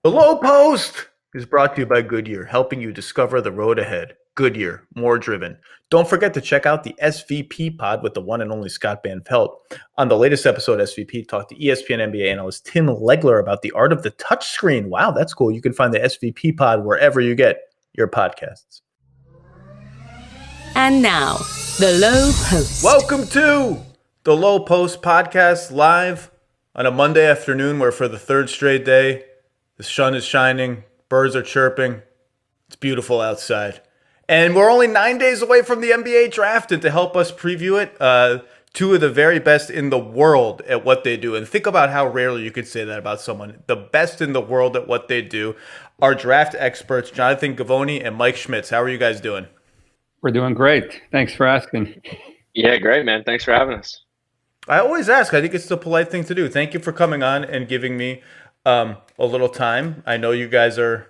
The Low Post is brought to you by Goodyear, helping you discover the road ahead. Goodyear, more driven. Don't forget to check out the SVP pod with the one and only Scott Van Pelt. On the latest episode, SVP talked to ESPN NBA analyst Tim Legler about the art of the touchscreen. Wow, that's cool. You can find the SVP pod wherever you get your podcasts. And now, the Low Post. Welcome to the Low Post podcast, live on a Monday afternoon where for the third straight day, the sun is shining, birds are chirping. It's beautiful outside. And we're only 9 days away from the NBA draft. And to help us preview it, two of the very best in the world at what they do. And think about how rarely you could say that about someone. The best in the world at what they do are draft experts, Jonathan Givony and Mike Schmitz. How are you guys doing? We're doing great. Thanks for asking. Yeah, great, man. Thanks for having us. I always ask. I think it's the polite thing to do. Thank you for coming on and giving me a little time. I know you guys are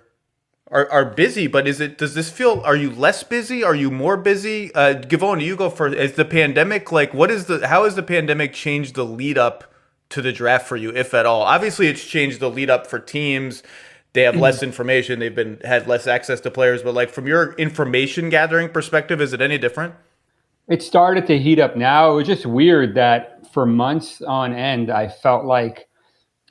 busy, but does this feel, are you less busy? Are you more busy? Givony, you go first. Is the pandemic, how has the pandemic changed the lead up to the draft for you, if at all? Obviously it's changed the lead up for teams. They have less information. They've had less access to players, but from your information gathering perspective, is it any different? It started to heat up now. It was just weird that for months on end, I felt like,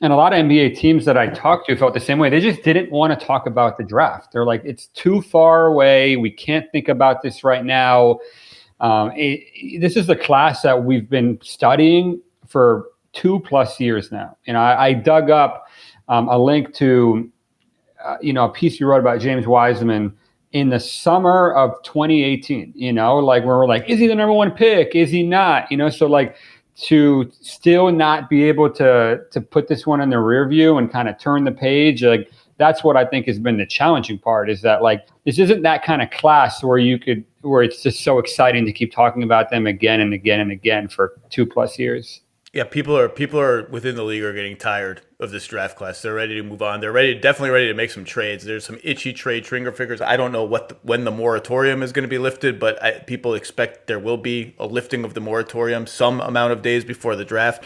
and a lot of NBA teams that I talked to felt the same way. They just didn't want to talk about the draft. They're like, it's too far away. We can't think about this right now. This is the class that we've been studying for 2+ years now. I dug up a link to, a piece you wrote about James Wiseman in the summer of 2018, where we're like, is he the number one pick? Is he not? So to still not be able to put this one in the rear view and kind of turn the page, that's what I think has been the challenging part, is that this isn't that kind of class where it's just so exciting to keep talking about them again and again and again for 2+ years. Yeah, people are within the league are getting tired of this draft class. They're ready to move on. They're definitely ready to make some trades. There's some itchy trade trigger figures. I don't know when the moratorium is going to be lifted, but people expect there will be a lifting of the moratorium some amount of days before the draft.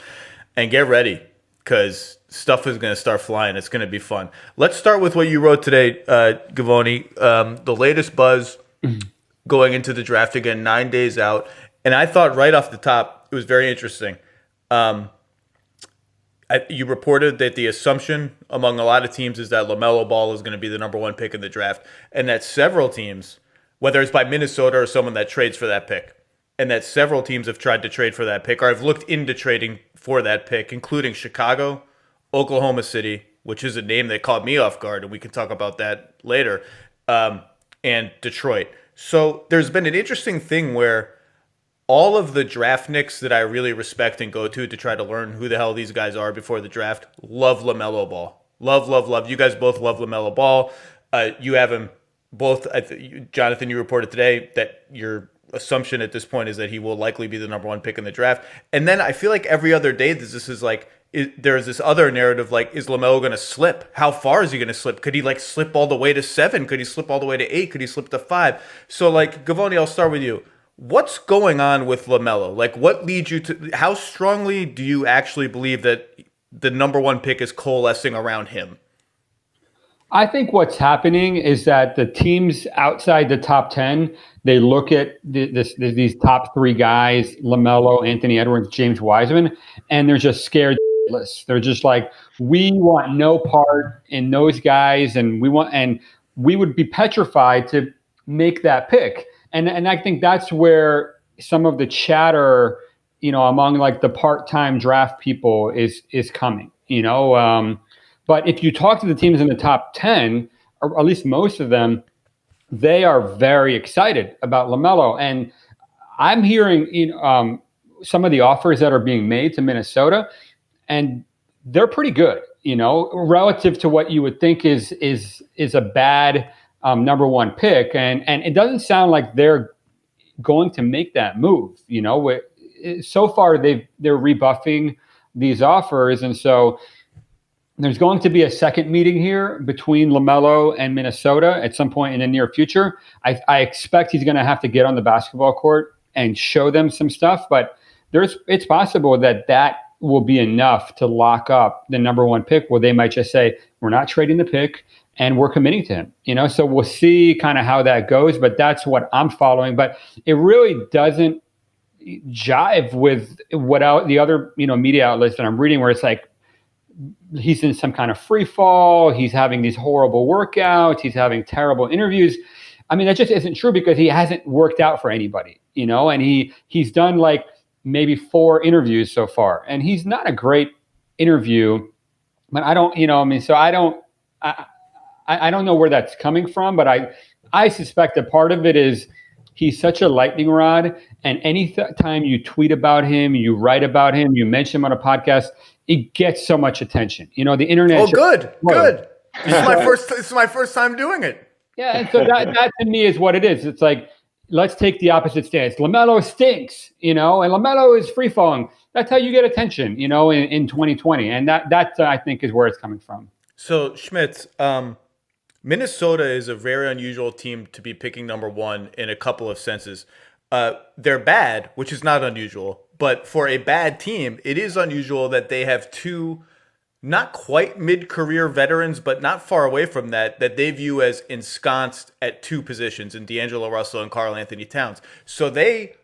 And get ready, because stuff is going to start flying. It's going to be fun. Let's start with what you wrote today, Givony. The latest buzz going into the draft again, 9 days out. And I thought right off the top, it was very interesting. You reported that the assumption among a lot of teams is that LaMelo Ball is going to be the number one pick in the draft, and that several teams, whether it's by Minnesota or someone that trades for that pick, and that several teams have tried to trade for that pick or have looked into trading for that pick, including Chicago, Oklahoma City, which is a name that caught me off guard, and we can talk about that later, and Detroit. So there's been an interesting thing where all of the draft nicks that I really respect and go to try to learn who the hell these guys are before the draft love LaMelo Ball. Love. You guys both love LaMelo Ball. You have him both. Jonathan, you reported today that your assumption at this point is that he will likely be the number one pick in the draft. And then I feel like every other day there's this other narrative, is LaMelo going to slip? How far is he going to slip? Could he slip all the way to 7? Could he slip all the way to 8? Could he slip to 5? So Givony, I'll start with you. What's going on with LaMelo? What leads you to, how strongly do you actually believe that the number one pick is coalescing around him? I think what's happening is that the teams outside the top 10, they look at these top 3 guys, LaMelo, Anthony Edwards, James Wiseman, and they're just scared. They're just like, we want no part in those guys, and we would be petrified to make that pick. And I think that's where some of the chatter, among the part-time draft people is coming, But if you talk to the teams in the top 10, or at least most of them, they are very excited about LaMelo. And I'm hearing some of the offers that are being made to Minnesota, and they're pretty good, relative to what you would think is a bad number one pick, and it doesn't sound like they're going to make that move. So far they're rebuffing these offers, and so there's going to be a second meeting here between LaMelo and Minnesota at some point in the near future. I expect he's going to have to get on the basketball court and show them some stuff, but it's possible that will be enough to lock up the number one pick, where they might just say, we're not trading the pick and we're committing to him. So we'll see kind of how that goes, but that's what I'm following. But it really doesn't jive with what the other media outlets that I'm reading, where it's like he's in some kind of free fall, he's having these horrible workouts, he's having terrible interviews. I mean, that just isn't true, because he hasn't worked out for anybody, and he's done like maybe 4 interviews so far, and he's not a great interview. But I don't, so I don't know where that's coming from, but I suspect that part of it is he's such a lightning rod, and any time you tweet about him, you write about him, you mention him on a podcast, it gets so much attention. The internet. Oh, good. This is my first time doing it. Yeah, and so that to me is what it is. It's like, let's take the opposite stance. LaMelo stinks, and LaMelo is free falling. That's how you get attention, in 2020, and that I think is where it's coming from. So Schmitz, Minnesota is a very unusual team to be picking number one in a couple of senses. They're bad, which is not unusual, but for a bad team, it is unusual that they have 2 not quite mid-career veterans, but not far away from that they view as ensconced at 2 positions in D'Angelo Russell and Karl Anthony Towns. So they,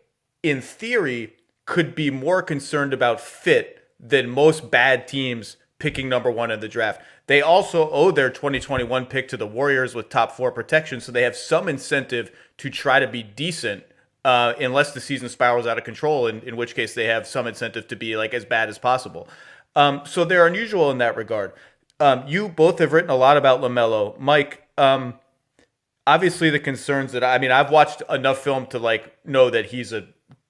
in theory, could be more concerned about fit than most bad teams picking number one in the draft. They also owe their 2021 pick to the Warriors with top 4 protection, so they have some incentive to try to be decent, unless the season spirals out of control, in which case they have some incentive to be like as bad as possible. So they're unusual in that regard. You both have written a lot about LaMelo. Mike, obviously the concerns that I've watched enough film to know that he's a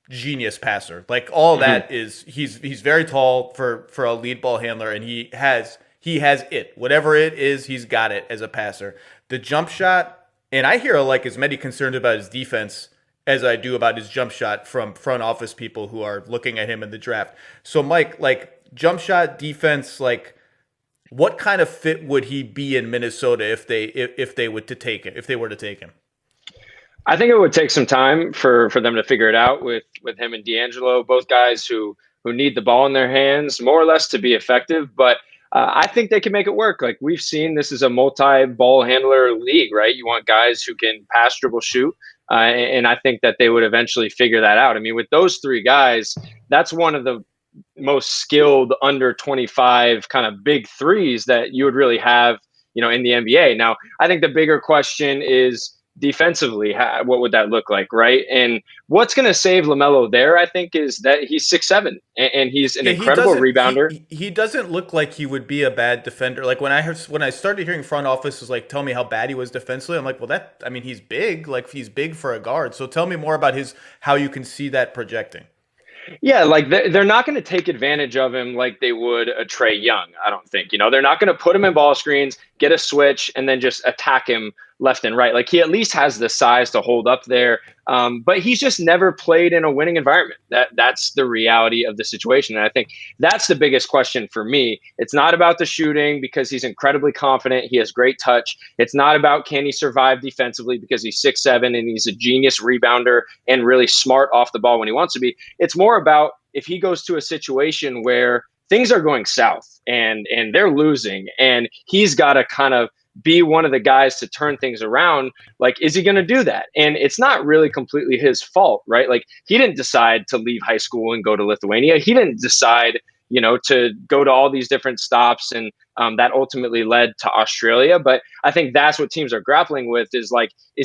genius passer. Like all that is he's very tall for a lead ball handler, and he has it. Whatever it is, he's got it as a passer. The jump shot, and I hear as many concerns about his defense as I do about his jump shot from front office people who are looking at him in the draft. So Mike, jump shot, defense, what kind of fit would he be in Minnesota if they were to take him? I think it would take some time for them to figure it out with him and D'Angelo, both guys who need the ball in their hands more or less to be effective. But I think they can make it work. Like we've seen, this is a multi-ball handler league, right? You want guys who can pass, dribble, shoot. And I think that they would eventually figure that out. I mean, with those 3 guys, that's one of the most skilled under 25 kind of big threes that you would really have, in the NBA. Now, I think the bigger question is defensively, what would that look like, right? And what's going to save LaMelo there, I think, is that he's 6'7", and he's an incredible rebounder. He doesn't look like he would be a bad defender. Like when I started hearing front offices tell me how bad he was defensively, I'm like, well, he's big. He's big for a guard. So tell me more about how you can see that projecting. Yeah, they're not going to take advantage of him like they would a Trae Young, I don't think. They're not going to put him in ball screens, get a switch, and then just attack him left and right. He at least has the size to hold up there. But he's just never played in a winning environment. That's the reality of the situation. And I think that's the biggest question for me. It's not about the shooting, because he's incredibly confident. He has great touch. It's not about can he survive defensively, because he's 6'7" and he's a genius rebounder and really smart off the ball when he wants to be. It's more about if he goes to a situation where things are going south and they're losing, and he's got to kind of be one of the guys to turn things around. Is he going to do that? And it's not really completely his fault, right? He didn't decide to leave high school and go to Lithuania. He didn't decide, to go to all these different stops, and that ultimately led to Australia. But I think that's what teams are grappling with is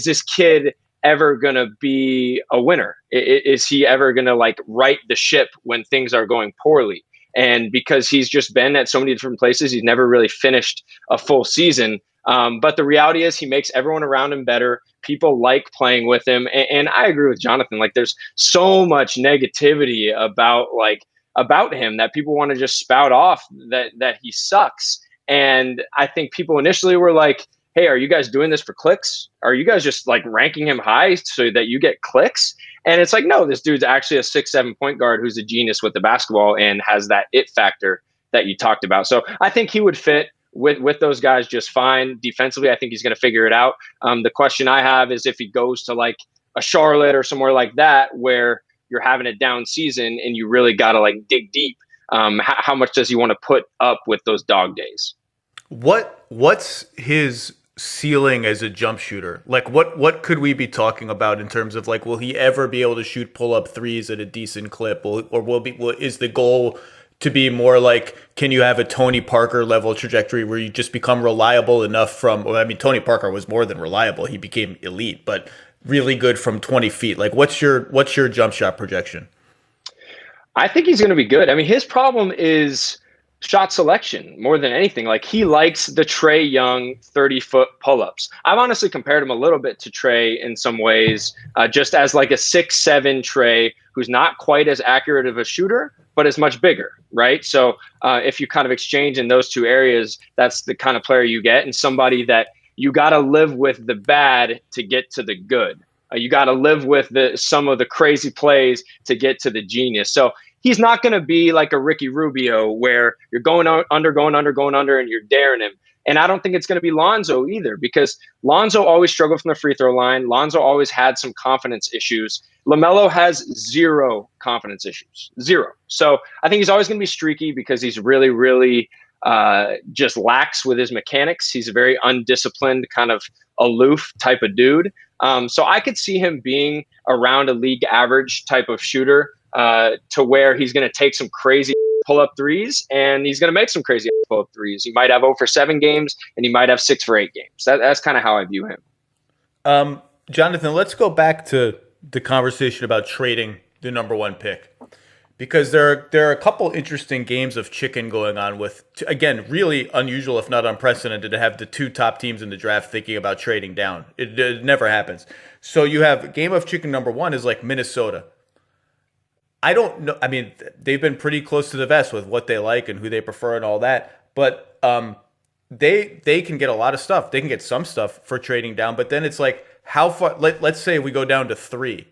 this kid ever going to be a winner? Is he ever going to right the ship when things are going poorly? And because he's just been at so many different places, he's never really finished a full season. But the reality is he makes everyone around him better. People like playing with him. And I agree with Jonathan. There's so much negativity about him that people want to just spout off that he sucks. And I think people initially were like, hey, are you guys doing this for clicks? Are you guys just ranking him high so that you get clicks? And it's no, this dude's actually a 6'7" point guard who's a genius with the basketball and has that it factor that you talked about. So I think he would fit with those guys just fine. Defensively, I think he's going to figure it out. The question I have is if he goes to a Charlotte or somewhere like that where you're having a down season and you really got to dig deep. How much does he want to put up with those dog days? What's his ceiling as a jump shooter? Like what could we be talking about in terms of like, will he ever be able to shoot pull up threes at a decent clip, is the goal to be more like, can you have a Tony Parker level trajectory where you just become reliable enough from, well, I mean, Tony Parker was more than reliable. He became elite, but really good from 20 feet. Like what's your jump shot projection? I think he's going to be good. I mean, his problem is shot selection more than anything. Like he likes the Trae Young 30-foot pull-ups. I've honestly compared him a little bit to Trae in some ways, just as like a 6'7" Trae who's not quite as accurate of a shooter, but is much bigger, right? So if you kind of exchange in those two areas, that's the kind of player you get, and somebody that you got to live with the bad to get to the good. You got to live with some of the crazy plays to get to the genius. So he's not going to be like a Ricky Rubio where you're going under, and you're daring him. And I don't think it's going to be Lonzo either, because Lonzo always struggled from the free throw line. Lonzo always had some confidence issues. LaMelo has zero confidence issues, zero. So I think he's always going to be streaky because he's really, really just lax with his mechanics. He's a very undisciplined, kind of aloof type of dude. So I could see him being around a league average type of shooter, to where he's going to take some crazy pull-up threes and he's going to make some crazy pull-up threes. He might have 0 for 7 games and he might have 6 for 8 games. That's kind of how I view him. Jonathan, let's go back to the conversation about trading the number 1 pick, because there are a couple interesting games of chicken going on with, again, really unusual, if not unprecedented, to have the 2 top teams in the draft thinking about trading down. It never happens. So you have game of chicken number 1 is like Minnesota. I don't know. I mean, they've been pretty close to the vest with what they like and who they prefer and all that. But they can get a lot of stuff. They can get some stuff for trading down. But then it's like, how far? Let's say we go down to 3.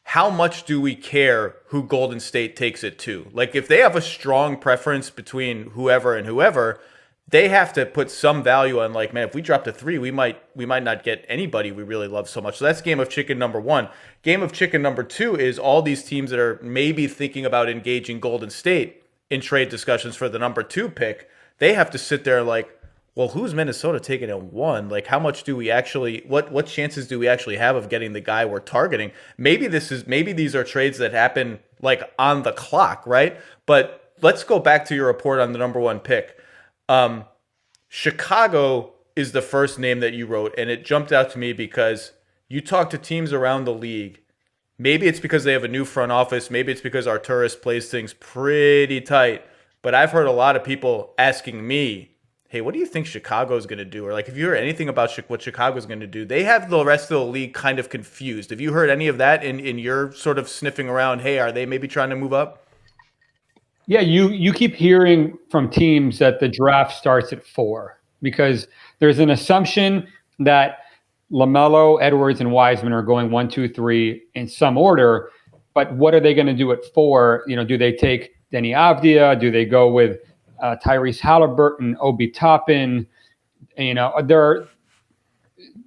How much do we care who Golden State takes it to? Like, if they have a strong preference between whoever and whoever, they have to put some value on, like, man, if we drop to 3, we might not get anybody we really love so much. So that's game of chicken number 1. Game of chicken number 2 is all these teams that are maybe thinking about engaging Golden State in trade discussions for the number 2 pick. They have to sit there like, well, who's Minnesota taking at 1? Like, how much do we actually, what chances do we actually have of getting the guy we're targeting? Maybe these are trades that happen like on the clock, right? But let's go back to your report on the number 1 pick. Chicago is the first name that you wrote, and it jumped out to me because you talk to teams around the league. Maybe it's because they have a new front office. Maybe it's because Arturas plays things pretty tight. But I've heard a lot of people asking me, hey, what do you think Chicago's going to do? Or like, if you heard anything about what Chicago's going to do, they have the rest of the league kind of confused. Have you heard any of that in your sort of sniffing around? Hey, are they maybe trying to move up? Yeah, you keep hearing from teams that the draft starts at 4 because there's an assumption that LaMelo, Edwards, and Wiseman are going 1, 2, 3 in some order. But what are they going to do at 4? You know, do they take Denny Avdia? Do they go with Tyrese Haliburton, Obi Toppin? You know,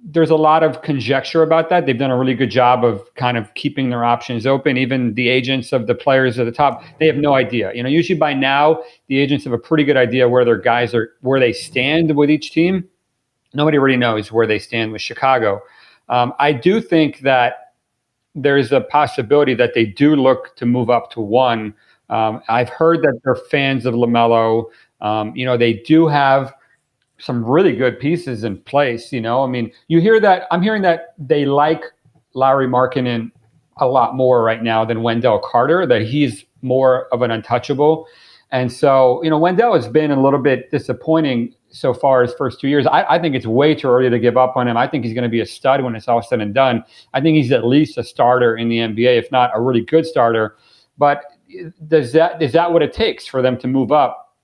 there's a lot of conjecture about that. They've done a really good job of kind of keeping their options open. Even the agents of the players at the top, they have no idea. You know, usually by now, the agents have a pretty good idea where their guys are, where they stand with each team. Nobody really knows where they stand with Chicago. I do think that there's a possibility that they do look to move up to 1. I've heard that they're fans of LaMelo. You know, they do have some really good pieces in place. You know, I mean, you hear that. I'm hearing that they like Lauri Markkanen a lot more right now than Wendell Carter, that he's more of an untouchable. And so, you know, Wendell has been a little bit disappointing so far his first 2 years. I think it's way too early to give up on him. I think he's going to be a stud when it's all said and done. I think he's at least a starter in the NBA, if not a really good starter. But is that what it takes for them to move up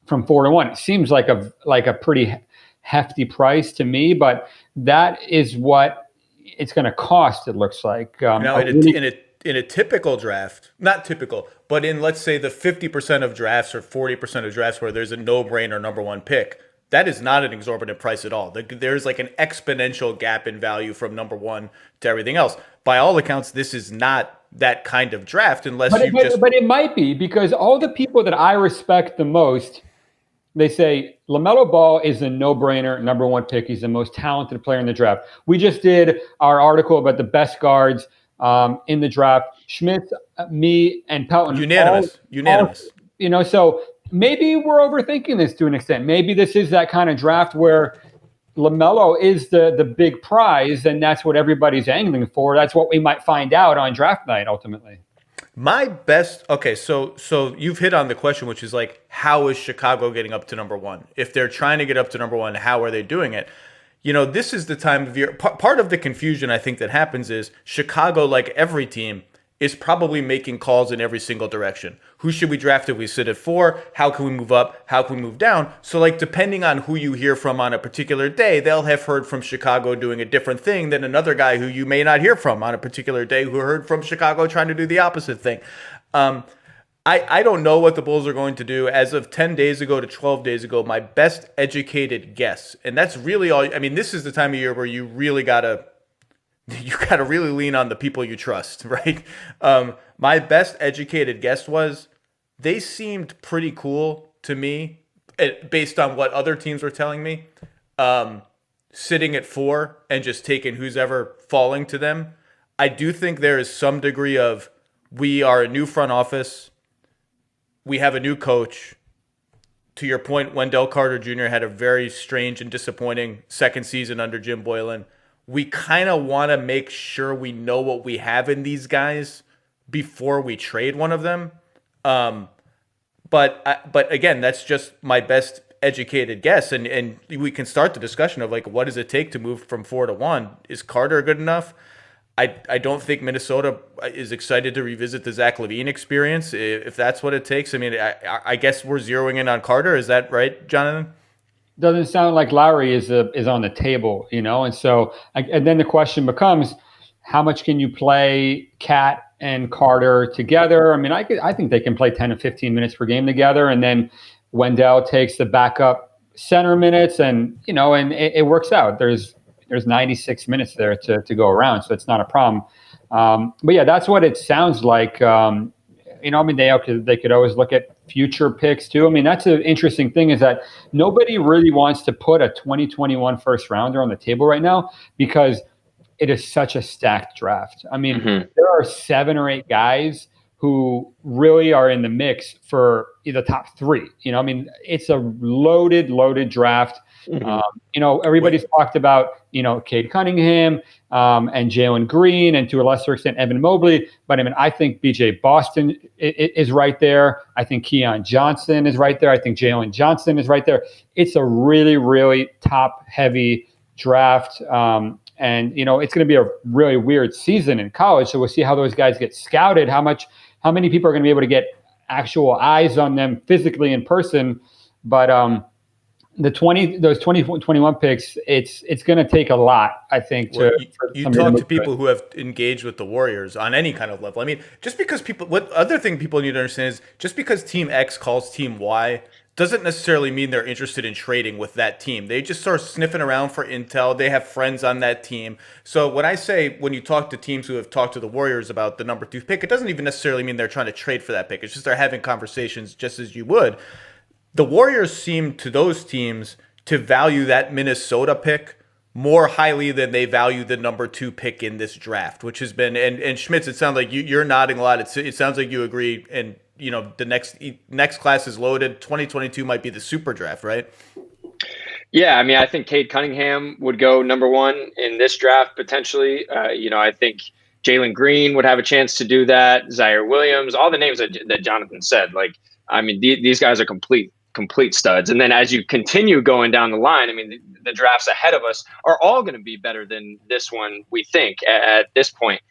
from 4 to 1? It seems like a pretty hefty price to me, but that is what it's going to cost. It looks like. Now, in a typical draft, not typical, but in, let's say, the 50% of drafts or 40% of drafts where there's a no-brainer number 1 pick, that is not an exorbitant price at all. There's like an exponential gap in value from number one to everything else. By all accounts, this is not that kind of draft unless but it might be, because all the people that I respect the most, they say LaMelo Ball is a no-brainer number one pick. He's the most talented player in the draft. We just did our article about the best guards in the draft. Schmitz, me, and Pelton. Unanimous. All, so maybe we're overthinking this to an extent. Maybe this is that kind of draft where LaMelo is the big prize, and that's what everybody's angling for. That's what we might find out on draft night ultimately. My best, okay, so you've hit on the question, which is like, how is Chicago getting up to number one? If they're trying to get up to number one, how are they doing it? This is the time of year. Part of the confusion I think that happens is Chicago, like every team, is probably making calls in every single direction. Who should we draft if we sit at 4? How can we move up? How can we move down? So like depending on who you hear from on a particular day, they'll have heard from Chicago doing a different thing than another guy who you may not hear from on a particular day who heard from Chicago trying to do the opposite thing. I don't know what the Bulls are going to do. As of 10 days ago to 12 days ago, my best educated guess, and that's really all, I mean, this is the time of year where you really gotta really lean on the people you trust, right? My best educated guess was they seemed pretty cool to me based on what other teams were telling me, sitting at 4 and just taking who's ever falling to them. I do think there is some degree of, we are a new front office. We have a new coach. To your point, Wendell Carter Jr. had a very strange and disappointing second season under Jim Boylan. We kind of want to make sure we know what we have in these guys before we trade one of them. But again, that's just my best educated guess. And we can start the discussion of like, what does it take to move from 4 to 1? Is Carter good enough? I don't think Minnesota is excited to revisit the Zach LaVine experience, if that's what it takes. I mean, I guess we're zeroing in on Carter. Is that right, Jonathan? Doesn't sound like Lowry is on the table, and so and then the question becomes, how much can you play Cat and Carter together? I mean, I think they can play 10 to 15 minutes per game together, and then Wendell takes the backup center minutes, and and it works out. There's 96 minutes there to go around, so it's not a problem. But yeah, that's what it sounds like. I mean, they could always look at future picks too. I mean, that's an interesting thing, is that nobody really wants to put a 2021 first rounder on the table right now because it is such a stacked draft. I mean, there are 7 or 8 guys who really are in the mix for the top 3. I mean, it's a loaded draft. Everybody's talked about, Cade Cunningham and Jalen Green, and to a lesser extent, Evan Mobley. But I mean, I think BJ Boston is right there. I think Keon Johnson is right there. I think Jalen Johnson is right there. It's a really, really top heavy draft. And, it's going to be a really weird season in college. So we'll see how those guys get scouted, how many people are going to be able to get actual eyes on them physically in person. But, those 2021 picks, it's going to take a lot, I think. You talk to people who have engaged with the Warriors on any kind of level. I mean, just because what other thing people need to understand is just because Team X calls Team Y doesn't necessarily mean they're interested in trading with that team. They just start sniffing around for intel. They have friends on that team. So when you talk to teams who have talked to the Warriors about the number 2 pick, it doesn't even necessarily mean they're trying to trade for that pick. It's just they're having conversations just as you would. The Warriors seem to those teams to value that Minnesota pick more highly than they value the number 2 pick in this draft, which has been, and Schmitz, it sounds like you're nodding a lot. It sounds like you agree. And, the next class is loaded. 2022 might be the super draft, right? Yeah. I mean, I think Cade Cunningham would go number 1 in this draft, potentially. I think Jalen Green would have a chance to do that. Zaire Williams, all the names that Jonathan said, like, I mean, these guys are complete studs. And then as you continue going down the line, I mean, the drafts ahead of us are all going to be better than this one, we think, at this point.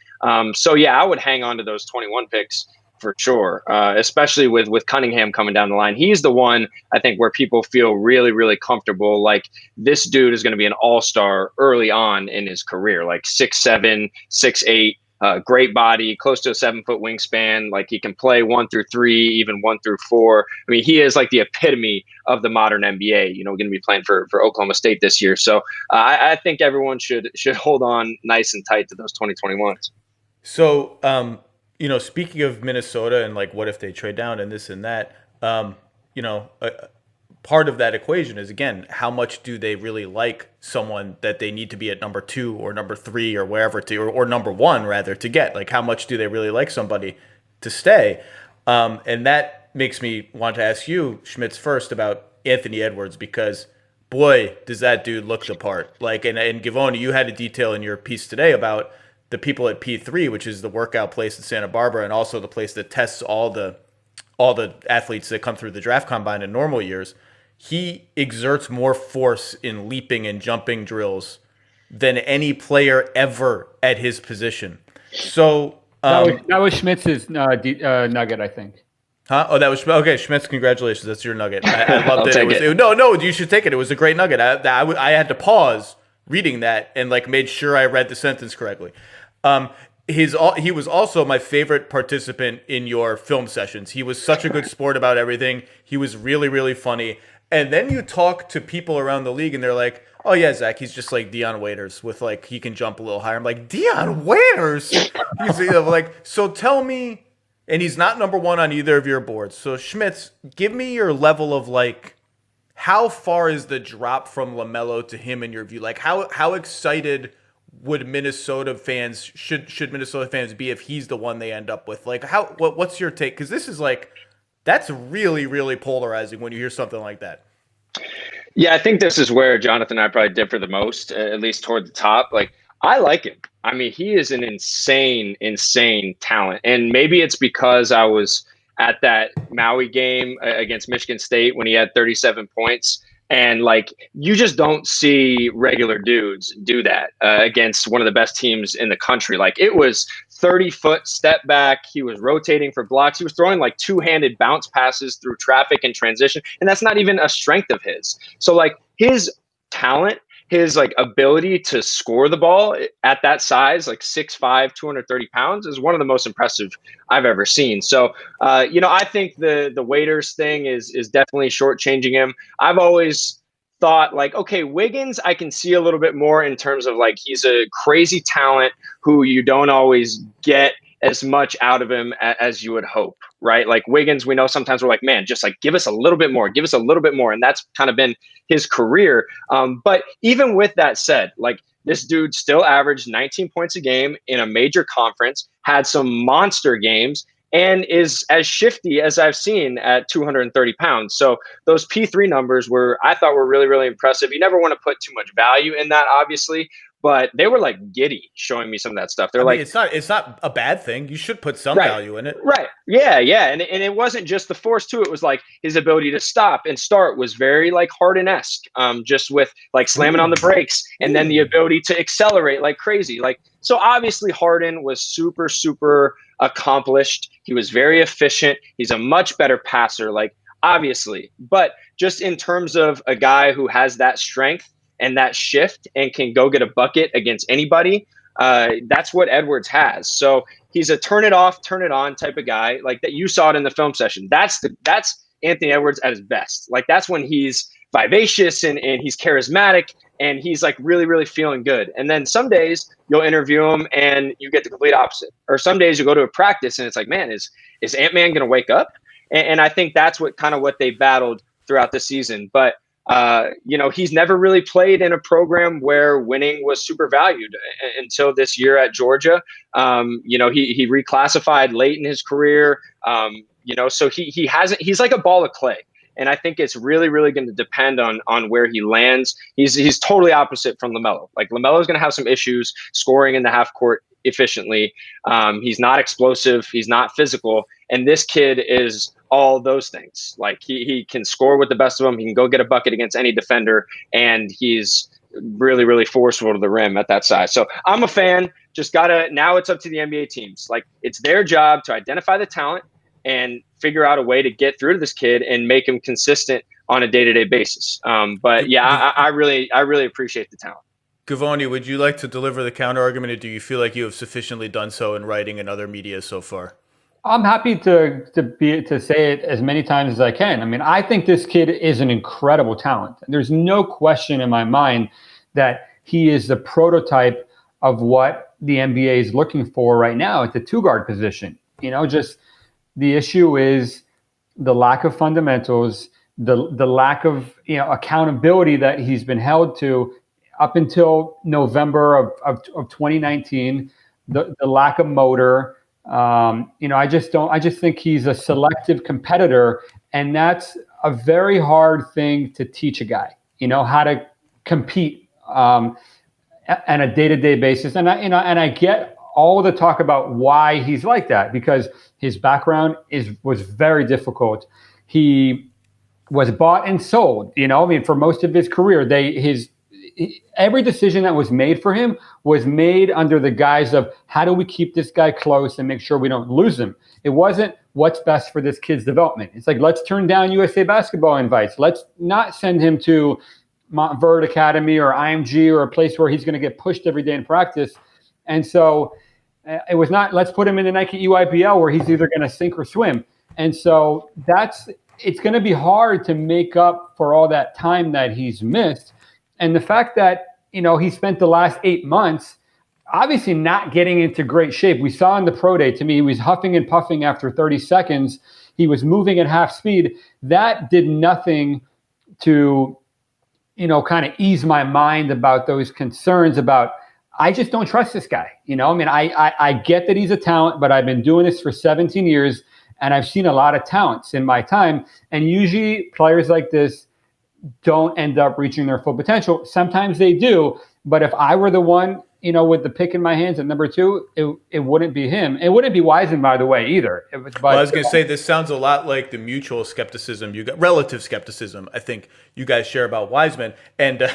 So, yeah, I would hang on to those 21 picks for sure, especially with Cunningham coming down the line. He's the one, I think, where people feel really, really comfortable. Like, this dude is going to be an all-star early on in his career, like 6'7", 6'8", great body, close to a 7-foot wingspan. Like he can play 1 through 3, even 1 through 4. I mean, he is like the epitome of the modern NBA. Going to be playing for Oklahoma State this year. So I think everyone should hold on nice and tight to those 2021s. So, speaking of Minnesota and like, what if they trade down and this and that, part of that equation is, again, how much do they really like someone that they need to be at number 2 or number 3 or wherever or number 1 rather to get? Like, how much do they really like somebody to stay? And that makes me want to ask you, Schmitz, first about Anthony Edwards, because boy, does that dude look the part. Like, and Givony, you had a detail in your piece today about the people at P3, which is the workout place in Santa Barbara, and also the place that tests all the athletes that come through the draft combine in normal years. He exerts more force in leaping and jumping drills than any player ever at his position. So that was Schmitz's nugget, I think. Huh? Oh, that was okay. Schmitz, congratulations. That's your nugget. I loved it. No, you should take it. It was a great nugget. I had to pause reading that and like made sure I read the sentence correctly. He was also my favorite participant in your film sessions. He was such a good sport about everything. He was really, really funny. And then you talk to people around the league and they're like, oh yeah, Zach, he's just like Deion Waiters with like, he can jump a little higher. I'm like, Deion Waiters? He's like, so tell me, and he's not number 1 on either of your boards. So Schmitz, give me your level of like, how far is the drop from LaMelo to him in your view? Like how excited would Minnesota fans, should Minnesota fans be if he's the one they end up with? Like what's your take? Because this is like, that's really, really polarizing when you hear something like that. Yeah, I think this is where Jonathan and I probably differ the most, at least toward the top. Like, I like him. I mean, he is an insane, insane talent. And maybe it's because I was at that Maui game against Michigan State when he had 37 points. And like, you just don't see regular dudes do that against one of the best teams in the country. Like, it was 30-foot step back. He was rotating for blocks. He was throwing like 2-handed bounce passes through traffic and transition. And that's not even a strength of his. So like, his talent, his like ability to score the ball at that size, like 6'5", 230 pounds, is one of the most impressive I've ever seen. So, I think the Waiters thing is definitely shortchanging him. I've always thought like, okay, Wiggins, I can see a little bit more in terms of like, he's a crazy talent who you don't always get as much out of him as you would hope, right? Like Wiggins, we know sometimes we're like, man, just like give us a little bit more. And that's kind of been his career. But even with that said, like this dude still averaged 19 points a game in a major conference, had some monster games, and is as shifty as I've seen at 230 pounds. So those P3 numbers I thought were really, really impressive. You never want to put too much value in that, obviously, but they were like giddy showing me some of that stuff. They're like, it's not a bad thing. You should put some value in it. Right. Yeah. And it wasn't just the force too. It was like his ability to stop and start was very like Harden-esque, just with like slamming on the brakes and then the ability to accelerate like crazy. Like, so obviously Harden was super, super accomplished. He was very efficient. He's a much better passer, like obviously, but just in terms of a guy who has that strength and that shift and can go get a bucket against anybody, that's what Edwards has. So he's a turn it off, turn it on type of guy. Like that, you saw it in the film session. That's Anthony Edwards at his best. Like that's when he's vivacious and he's charismatic and he's like really, really feeling good. And then some days you'll interview him and you get the complete opposite. Or some days you go to a practice and it's like, man, is Ant-Man going to wake up? And I think that's what they battled throughout the season. But he's never really played in a program where winning was super valued until this year at Georgia. He reclassified late in his career. So he's like a ball of clay. And I think it's really, really going to depend on where he lands. He's totally opposite from LaMelo. Like LaMelo is going to have some issues scoring in the half court efficiently. He's not explosive. He's not physical. And this kid is all those things. Like he can score with the best of them. He can go get a bucket against any defender. And he's really, really forceful to the rim at that size. So I'm a fan. Now it's up to the NBA teams. Like it's their job to identify the talent and figure out a way to get through to this kid and make him consistent on a day-to-day basis. But yeah, I really appreciate the talent. Givony, would you like to deliver the counter argument, or do you feel like you have sufficiently done so in writing and other media so far? I'm happy to say it as many times as I can. I mean, I think this kid is an incredible talent. There's no question in my mind that he is the prototype of what the NBA is looking for right now at the two guard position. Just the issue is the lack of fundamentals, the lack of accountability that he's been held to up until November of 2019, the lack of motor. I just think he's a selective competitor, and that's a very hard thing to teach a guy, how to compete on a day-to-day basis. And I get all the talk about why he's like that, because his background was very difficult. He was bought and sold, for most of his career, every decision that was made for him was made under the guise of how do we keep this guy close and make sure we don't lose him. It wasn't what's best for this kid's development. It's like, let's turn down USA basketball invites. Let's not send him to Montverde Academy or IMG or a place where he's going to get pushed every day in practice. And so it was not, let's put him in the Nike EYBL where he's either going to sink or swim. And so it's going to be hard to make up for all that time that he's missed. And the fact that, he spent the last 8 months obviously not getting into great shape. We saw in the pro day, to me, he was huffing and puffing after 30 seconds. He was moving at half speed. That did nothing to, kind of ease my mind about those concerns about, I just don't trust this guy. I get that he's a talent, but I've been doing this for 17 years and I've seen a lot of talents in my time. And usually players like this don't end up reaching their full potential. Sometimes they do, but if I were the one, with the pick in my hands at number 2, it wouldn't be him. It wouldn't be Wiseman, by the way, either. I was going to say, this sounds a lot like the mutual skepticism relative skepticism, I think you guys share about Wiseman. And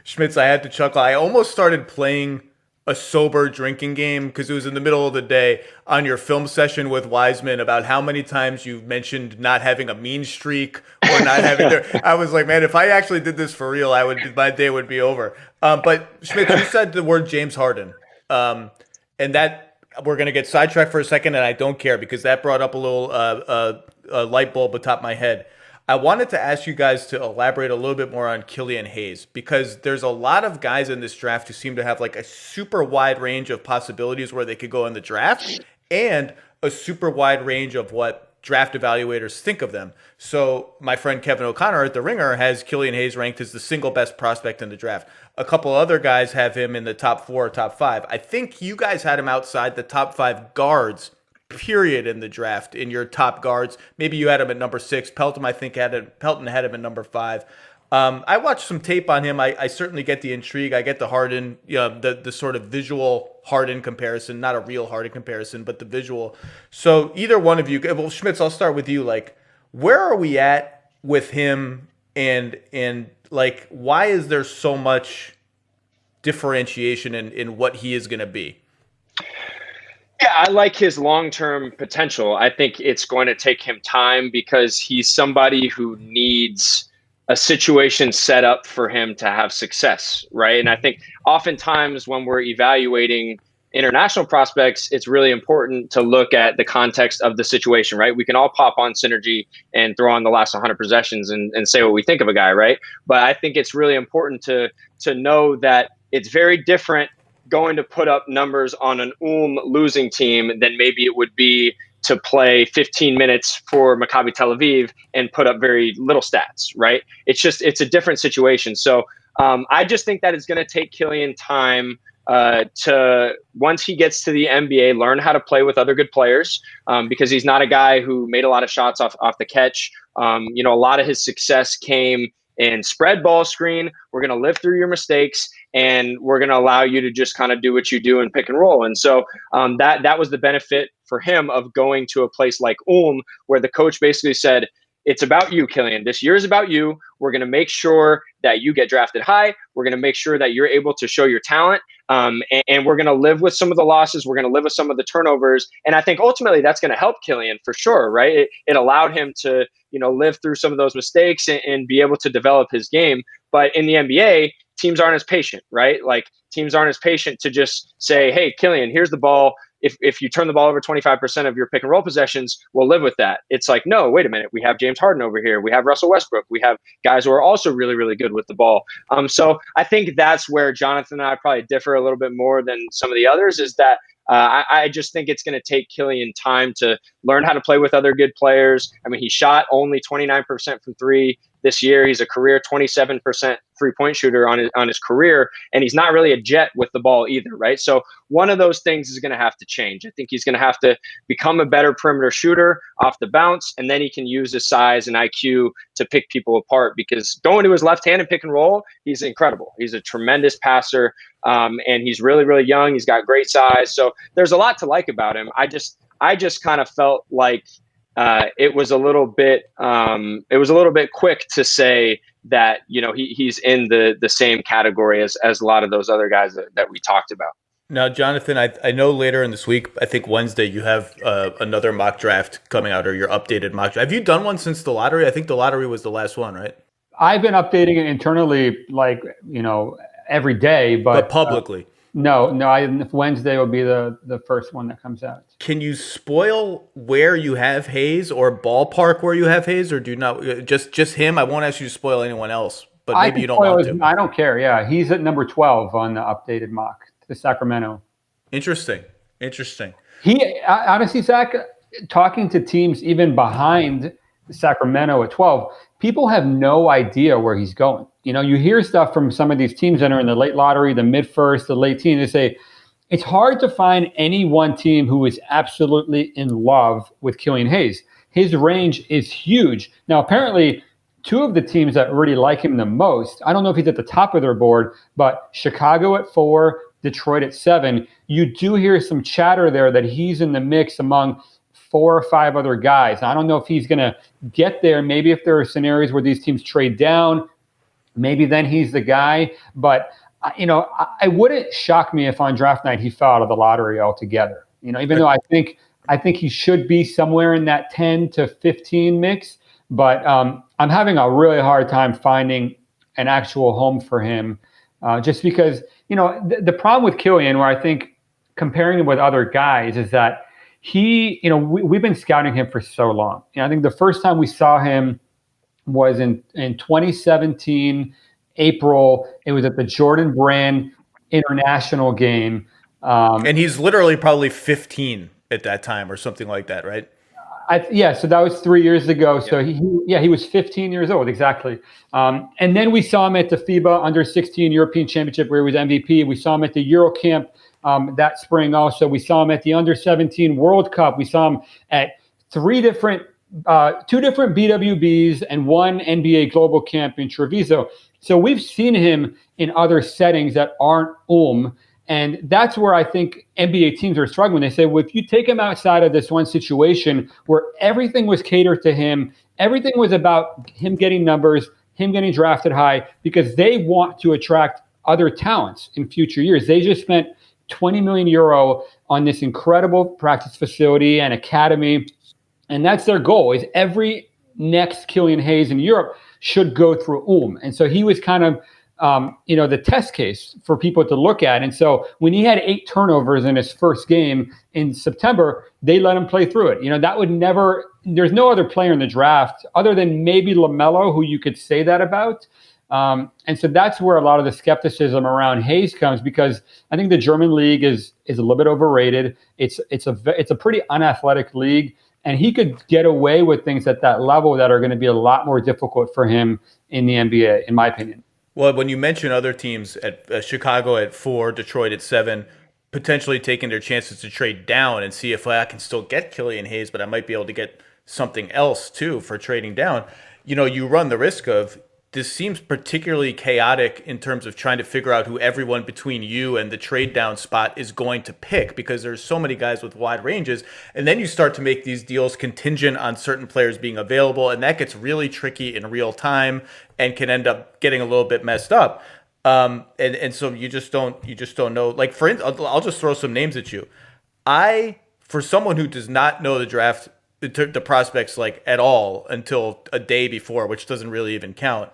Schmitz, I had to chuckle. I almost started playing a sober drinking game because it was in the middle of the day on your film session with Wiseman about how many times you mentioned not having a mean streak or not having I was like, man, if I actually did this for real, my day would be over. But Schmitz, you said the word James Harden, and that we're going to get sidetracked for a second, and I don't care because that brought up a little a light bulb atop my head. I wanted to ask you guys to elaborate a little bit more on Killian Hayes, because there's a lot of guys in this draft who seem to have like a super wide range of possibilities where they could go in the draft and a super wide range of what draft evaluators think of them. So my friend Kevin O'Connor at The Ringer has Killian Hayes ranked as the single best prospect in the draft. A couple other guys have him in the top 4 or top 5. I think you guys had him outside the top 5 guards period in the draft in your top guards. Maybe you had him at number 6. Pelton had him at number 5. I watched some tape on him. I certainly get the intrigue. I get the Harden, the sort of visual Harden comparison, not a real Harden comparison, but the visual. So either one of you, well, Schmitz, I'll start with you. Like, where are we at with him, and like, why is there so much differentiation in what he is going to be? Yeah, I like his long-term potential. I think it's going to take him time because he's somebody who needs a situation set up for him to have success, right? And I think oftentimes when we're evaluating international prospects, it's really important to look at the context of the situation, right? We can all pop on Synergy and throw on the last 100 possessions and say what we think of a guy, right? But I think it's really important to know that it's very different going to put up numbers on an losing team than maybe it would be to play 15 minutes for Maccabi Tel Aviv and put up very little stats, right? It's a different situation. So I just think that it's going to take Killian time to, once he gets to the NBA, learn how to play with other good players, because he's not a guy who made a lot of shots off the catch. A lot of his success came in spread ball screen. We're going to live through your mistakes, and we're going to allow you to just kind of do what you do and pick and roll. And so that was the benefit for him of going to a place like where the coach basically said, it's about you, Killian. This year is about you. We're going to make sure that you get drafted high. We're going to make sure that you're able to show your talent. And we're going to live with some of the losses. We're going to live with some of the turnovers. And I think ultimately that's going to help Killian for sure, right? It allowed him to, live through some of those mistakes and be able to develop his game. But in the NBA, teams aren't as patient, right? Like teams aren't as patient to just say, hey, Killian, here's the ball. If you turn the ball over 25% of your pick and roll possessions, we'll live with that. It's like, no, wait a minute. We have James Harden over here. We have Russell Westbrook. We have guys who are also really, really good with the ball. So I think that's where Jonathan and I probably differ a little bit more than some of the others, is that I just think it's going to take Killian time to learn how to play with other good players. I mean, he shot only 29% from three this year. He's a career 27% three-point shooter on his career, and he's not really a jet with the ball either, right? So one of those things is going to have to change. I think he's going to have to become a better perimeter shooter off the bounce, and then he can use his size and IQ to pick people apart, because going to his left hand and pick and roll, he's incredible. He's a tremendous passer, and he's really, really young. He's got great size. So there's a lot to like about him. I just kind of felt like it was a little bit quick to say that, you know, he's in the same category as a lot of those other guys that we talked about. Now, Jonathan, I know later in this week, I think Wednesday, you have another mock draft coming out, or your updated mock draft. Have you done one since the lottery? I think the lottery was the last one, right? I've been updating it internally, like, every day, but publicly. No. Wednesday will be the first one that comes out. Can you spoil where you have Hayes, or ballpark where you have Hayes, or do you not? Just him? I won't ask you to spoil anyone else, but maybe you don't want to. I don't care. Yeah, he's at number 12 on the updated mock to Sacramento. Interesting. He honestly, Zach, talking to teams even behind Sacramento at 12, people have no idea where he's going. You hear stuff from some of these teams that are in the late lottery, the mid first, the late teen. They say it's hard to find any one team who is absolutely in love with Killian Hayes. His range is huge. Now, apparently, two of the teams that really like him the most, I don't know if he's at the top of their board, but Chicago at 4, Detroit at 7. You do hear some chatter there that he's in the mix among 4 or 5 other guys. I don't know if he's going to get there. Maybe if there are scenarios where these teams trade down, maybe then he's the guy. But, I wouldn't shock me if on draft night he fell out of the lottery altogether. Even though I think he should be somewhere in that 10 to 15 mix. But I'm having a really hard time finding an actual home for him, just because, the problem with Killian, where I think comparing him with other guys, is that we've been scouting him for so long. I think the first time we saw him was in 2017, April. It was at the Jordan Brand International game. And he's literally probably 15 at that time or something like that, right? So that was 3 years ago. So he was 15 years old, exactly. And then we saw him at the FIBA Under-16 European Championship, where he was MVP. We saw him at the Eurocamp that spring also. We saw him at the Under-17 World Cup. We saw him at 2 different BWBs and 1 NBA Global Camp in Treviso. So we've seen him in other settings that aren't And that's where I think NBA teams are struggling. They say, well, if you take him outside of this one situation where everything was catered to him, everything was about him getting numbers, him getting drafted high, because they want to attract other talents in future years. They just spent 20 million euro on this incredible practice facility and academy. And that's their goal, is every next Killian Hayes in Europe should go through And so he was kind of the test case for people to look at. And so when he had 8 turnovers in his first game in September, they let him play through it. That would never, there's no other player in the draft other than maybe LaMelo, who you could say that about. And so that's where a lot of the skepticism around Hayes comes, because I think the German league is a little bit overrated. It's a pretty unathletic league, and he could get away with things at that level that are going to be a lot more difficult for him in the NBA, in my opinion. Well, when you mention other teams at Chicago at 4, Detroit at 7, potentially taking their chances to trade down and see if I can still get Killian Hayes, but I might be able to get something else too for trading down. You run the risk of, this seems particularly chaotic in terms of trying to figure out who everyone between you and the trade down spot is going to pick, because there's so many guys with wide ranges. And then you start to make these deals contingent on certain players being available, and that gets really tricky in real time and can end up getting a little bit messed up. And so you just don't know. Like, for instance, I'll just throw some names at you. For someone who does not know the draft, the prospects like at all until a day before, which doesn't really even count,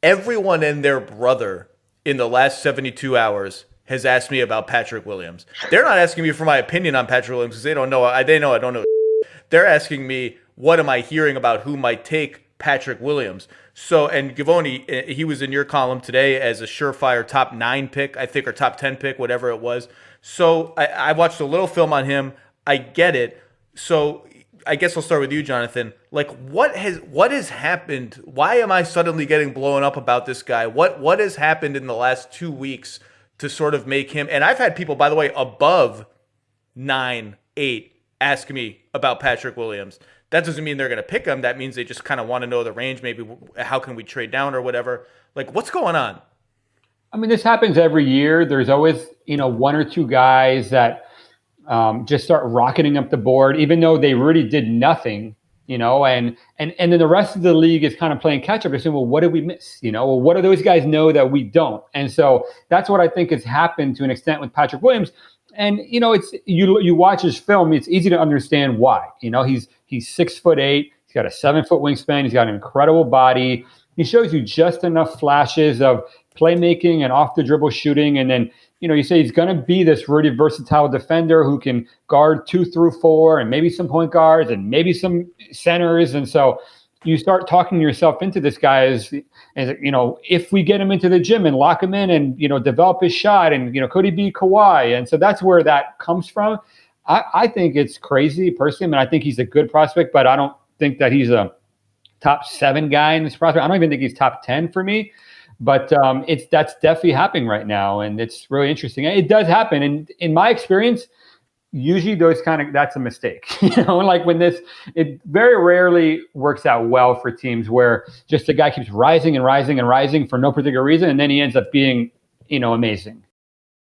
everyone and their brother in the last 72 hours has asked me about Patrick Williams. They're not asking me for my opinion on Patrick Williams because they don't know. They know I don't know. They're asking me, what am I hearing about who might take Patrick Williams? So, and Givony, he was in your column today as a surefire top 9 pick, I think, or top 10 pick, whatever it was. So I watched a little film on him. I get it. So I guess I'll start with you, Jonathan. Like, what has happened? Why am I suddenly getting blown up about this guy? What has happened in the last 2 weeks to sort of make him? And I've had people, by the way, above 9, 8 ask me about Patrick Williams. That doesn't mean they're going to pick him. That means they just kind of want to know the range. Maybe how can we trade down or whatever. Like, what's going on? I mean, this happens every year. There's always, one or two guys that just start rocketing up the board, even though they really did nothing, and then the rest of the league is kind of playing catch up. They're saying, well, what did we miss? Well, what do those guys know that we don't? And so that's what I think has happened to an extent with Patrick Williams. And, it's you watch his film, it's easy to understand why. He's 6'8", he's got a 7-foot wingspan, he's got an incredible body. He shows you just enough flashes of playmaking and off the dribble shooting. And then, you say he's going to be this really versatile defender who can guard 2 through 4 and maybe some point guards and maybe some centers. And so you start talking yourself into this guy as if we get him into the gym and lock him in and, develop his shot and, could he be Kawhi? And so that's where that comes from. I think it's crazy personally. I mean, I think he's a good prospect, but I don't think that he's a top 7 guy in this prospect. I don't even think he's top 10 for me. But that's definitely happening right now, and it's really interesting. It does happen, and in my experience, usually that's a mistake. Like when it very rarely works out well for teams where just the guy keeps rising and rising and rising for no particular reason, and then he ends up being, amazing.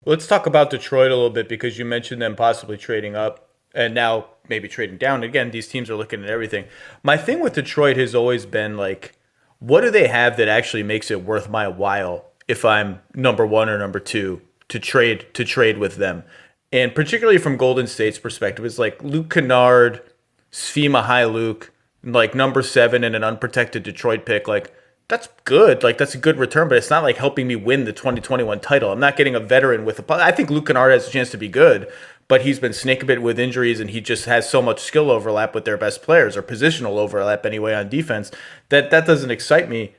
Let's talk about Detroit a little bit because you mentioned them possibly trading up and now maybe trading down. Again, these teams are looking at everything. My thing with Detroit has always been like, what do they have that actually makes it worth my while if I'm number 1 or number 2 to trade with them? And particularly from Golden State's perspective, it's like Luke Kennard, Svi Mykhailiuk, like number 7 in an unprotected Detroit pick. Like, that's good. Like, that's a good return, but it's not like helping me win the 2021 title. I'm not getting a veteran with I think Luke Kennard has a chance to be good, but he's been snake a bit with injuries, and he just has so much skill overlap with their best players, or positional overlap anyway on defense, that doesn't excite me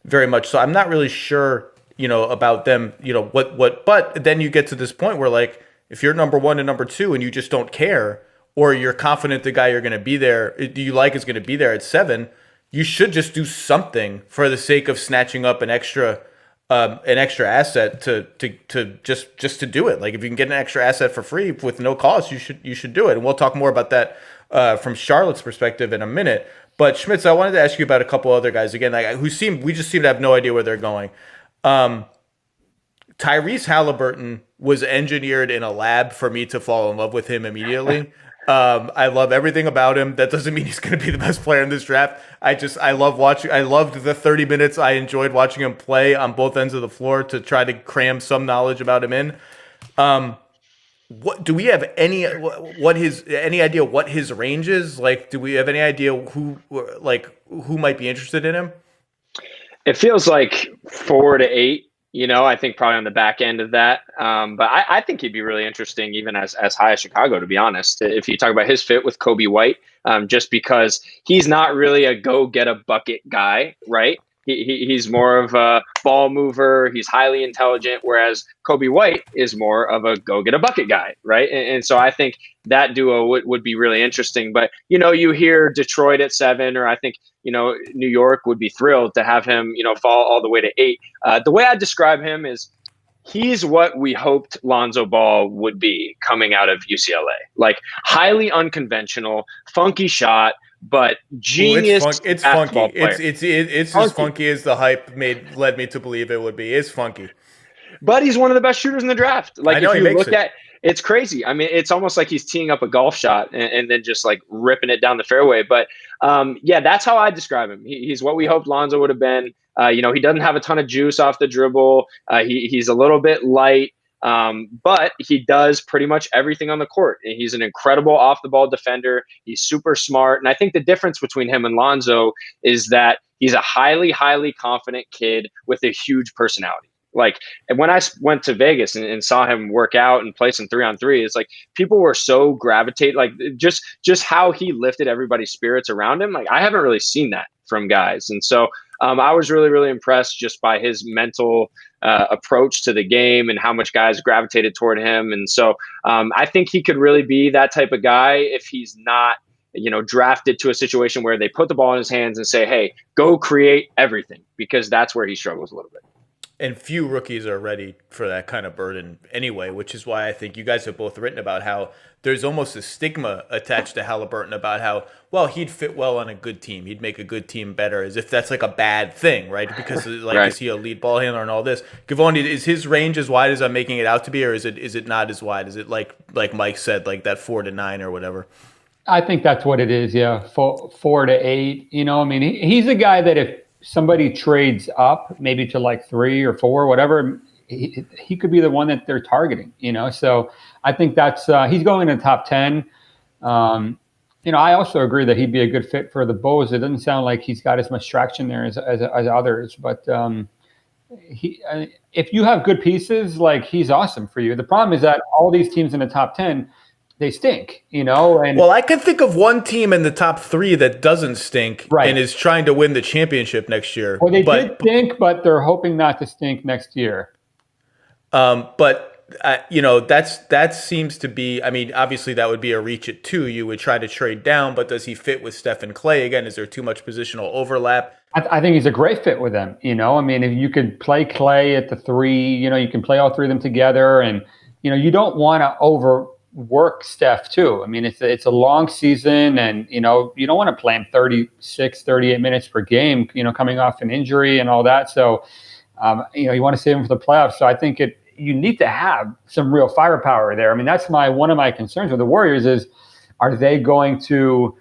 very much. So I'm not really sure, about them, what. But then you get to this point where, like, if you're number 1 and number 2 and you just don't care, or you're confident the guy you're going to be there, you like is going to be there at 7, you should just do something for the sake of snatching up an extra asset to just to do it. Like, if you can get an extra asset for free with no cost, you should do it. And we'll talk more about that from Charlotte's perspective in a minute. But Schmitz, I wanted to ask you about a couple other guys again, like we just seem to have no idea where they're going. Tyrese Haliburton was engineered in a lab for me to fall in love with him immediately. I love everything about him. That doesn't mean he's going to be the best player in this draft. I loved the 30 minutes I enjoyed watching him play on both ends of the floor to try to cram some knowledge about him in. What do we have any idea what his range is? Like, do we have any idea who might be interested in him? It feels like 4 to 8. I think probably on the back end of that. But I think he'd be really interesting even as high as Chicago, to be honest. If you talk about his fit with Kobe White, just because he's not really a go get a bucket guy, right? He's more of a ball mover. He's highly intelligent, whereas Kobe White is more of a go get a bucket guy, right? And so I think that duo would be really interesting. But, you hear Detroit at 7, or I think, New York would be thrilled to have him, fall all the way to 8. The way I describe him is he's what we hoped Lonzo Ball would be coming out of UCLA. Like, highly unconventional, funky shot, but genius. It's funky. It's as funky as the hype led me to believe it would be. It's funky. But he's one of the best shooters in the draft. Like, if you look at it's crazy. I mean, it's almost like he's teeing up a golf shot and then just like ripping it down the fairway. But that's how I describe him. He's what we hoped Lonzo would have been. He doesn't have a ton of juice off the dribble. He's a little bit light. But he does pretty much everything on the court. He's an incredible off-the-ball defender. He's super smart. And I think the difference between him and Lonzo is that he's a highly, highly confident kid with a huge personality. Like, and when I went to Vegas and saw him work out and play some 3-on-3, it's like people were so gravitate, like just how he lifted everybody's spirits around him. Like I haven't really seen that from guys. And so I was really, really impressed just by his mental approach to the game and how much guys gravitated toward him. And so I think he could really be that type of guy if he's not, drafted to a situation where they put the ball in his hands and say, hey, go create everything, because that's where he struggles a little bit. And few rookies are ready for that kind of burden anyway, which is why I think you guys have both written about how there's almost a stigma attached to Haliburton about how, well, he'd fit well on a good team. He'd make a good team better, as if that's like a bad thing, right? Because right. Is he a lead ball handler and all this? Givony, is his range as wide as I'm making it out to be, or is it not as wide? Is it like Mike said, like that 4 to 9 or whatever? I think that's what it is, yeah, 4 to 8. He's a guy that if somebody trades up maybe to like 3 or 4, whatever, he could be the one that they're targeting, So I think that's he's going in the top 10. I also agree that he'd be a good fit for the Bulls. It doesn't sound like he's got as much traction there as others, but if you have good pieces, like he's awesome for you. The problem is that all these teams in the top 10, they stink, And well, I can think of one team in the top 3 that doesn't stink, right, and is trying to win the championship next year. Well, they did stink, but they're hoping not to stink next year. That seems to be. I mean, obviously that would be a reach at 2. You would try to trade down, but does he fit with Steph and Clay again? Is there too much positional overlap? I think he's a great fit with them. If you could play Clay at the 3, you can play all 3 of them together, and you don't want to overwork Steph too. It's a long season, and you don't want to play him 36, 38 minutes per game, coming off an injury and all that. So, you want to save him for the playoffs. So I think you need to have some real firepower there. That's one of my concerns with the Warriors is, are they going to,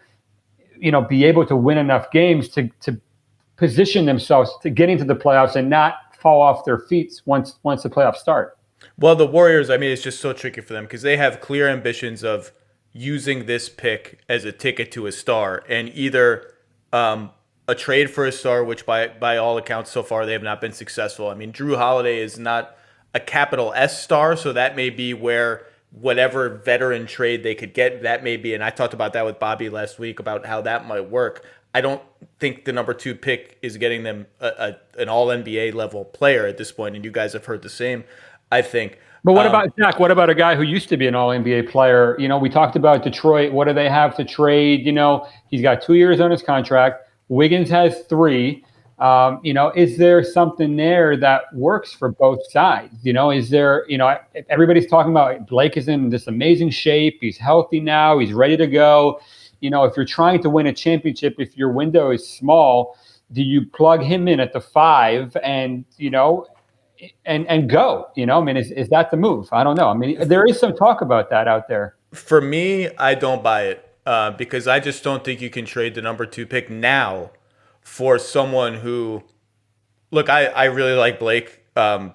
be able to win enough games to position themselves to get into the playoffs and not fall off their feet once the playoffs start? Well, the Warriors, it's just so tricky for them because they have clear ambitions of using this pick as a ticket to a star, and either a trade for a star, which by all accounts so far they have not been successful. Drew Holiday is not a capital S star, so that may be where whatever veteran trade they could get, that may be, and I talked about that with Bobby last week about how that might work. I don't think the number 2 pick is getting them an all-NBA level player at this point, and you guys have heard the same, I think. But what about Zach? What about a guy who used to be an all-NBA player? We talked about Detroit. What do they have to trade? He's got 2 years on his contract. Wiggins has 3. Is there something there that works for both sides? Is there, everybody's talking about Blake is in this amazing shape. He's healthy now. He's ready to go. If you're trying to win a championship, if your window is small, do you plug him in at the 5 and, and go, is that the move? I don't know. There is some talk about that out there. For me, I don't buy it because I just don't think you can trade the number 2 pick now for someone who, look, I really like Blake, and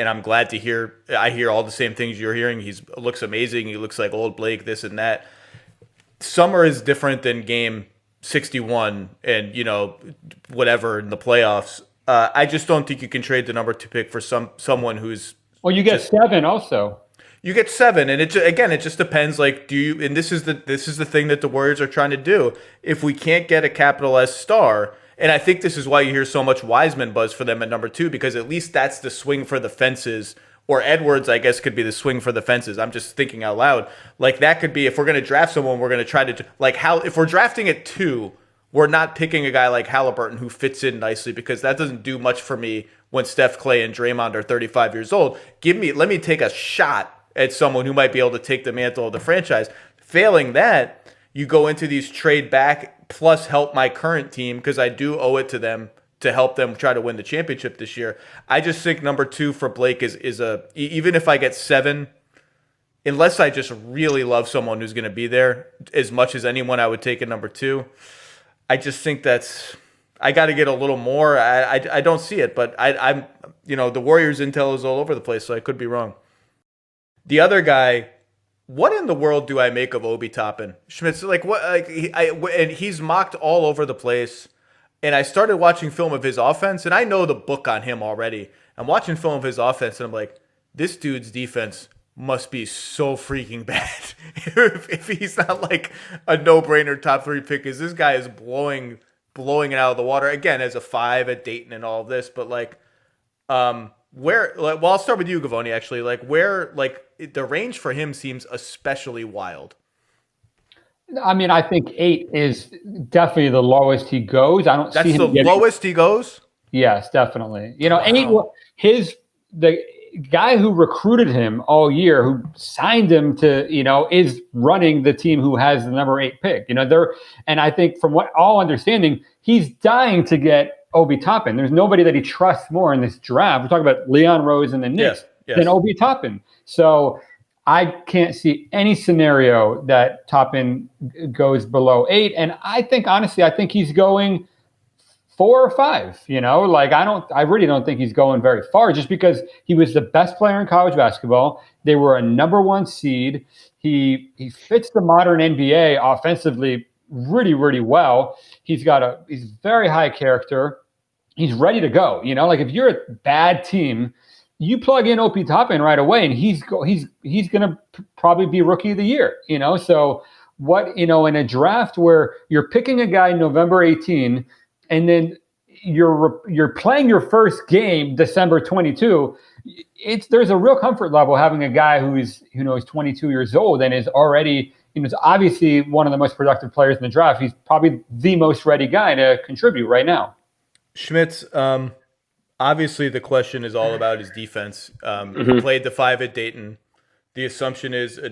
I'm glad to hear. I hear all the same things you're hearing. He looks amazing. He looks like old Blake, this and that. Summer is different than game 61 and, whatever in the playoffs. I just don't think you can trade the number 2 pick for someone who's. Well, you get 7 also. You get 7, and it just depends. Like, do you? And this is the thing that the Warriors are trying to do. If we can't get a capital S star, and I think this is why you hear so much Wiseman buzz for them at number 2, because at least that's the swing for the fences. Or Edwards, I guess, could be the swing for the fences. I'm just thinking out loud. Like that could be, if we're going to draft someone, we're going to try to if we're drafting at 2, we're not picking a guy like Haliburton who fits in nicely, because that doesn't do much for me when Steph, Clay, and Draymond are 35 years old. Let me take a shot at someone who might be able to take the mantle of the franchise. Failing that, you go into these trade back plus help my current team, because I do owe it to them to help them try to win the championship this year. I just think number 2 for Blake is even if I get 7, unless I just really love someone who's going to be there as much as anyone I would take at number 2. I just think I got to get a little more. I don't see it, but I'm the Warriors intel is all over the place, so I could be wrong. The other guy, what in the world do I make of Obi Toppin? Schmitz, and he's mocked all over the place. And I started watching film of his offense, and I know the book on him already. I'm watching film of his offense, and I'm like, this dude's defense must be so freaking bad if he's not like a no-brainer top 3 pick, because this guy is blowing it out of the water again as a 5 at Dayton and all of this. But like, I'll start with you, Givony. Actually, like where like the range for him seems especially wild. I mean, I think 8 is definitely the lowest he goes. I don't That's see him the lowest he goes. Yes, definitely. Wow. 8, the guy who recruited him all year, who signed him to, is running the team who has the number 8 pick. And I think from what all understanding, he's dying to get Obi Toppin. There's nobody that he trusts more in this draft. We're talking about Leon Rose and the Knicks than Obi Toppin. So I can't see any scenario that Toppin goes below 8. And I think, honestly, he's going 4 or 5, like I really don't think he's going very far, just because he was the best player in college basketball. They were a number 1 seed. He fits the modern NBA offensively really, really well. He's very high character. He's ready to go. Like if you're a bad team, you plug in Obi Toppin right away, and he's going to probably be rookie of the year. So what in a draft where you're picking a guy November 18. And then you're playing your first game December 22. There's a real comfort level having a guy who's 22 years old and is already is obviously one of the most productive players in the draft. He's probably the most ready guy to contribute right now. Schmitz, obviously the question is all about his defense. He played the 5 at Dayton. The assumption is a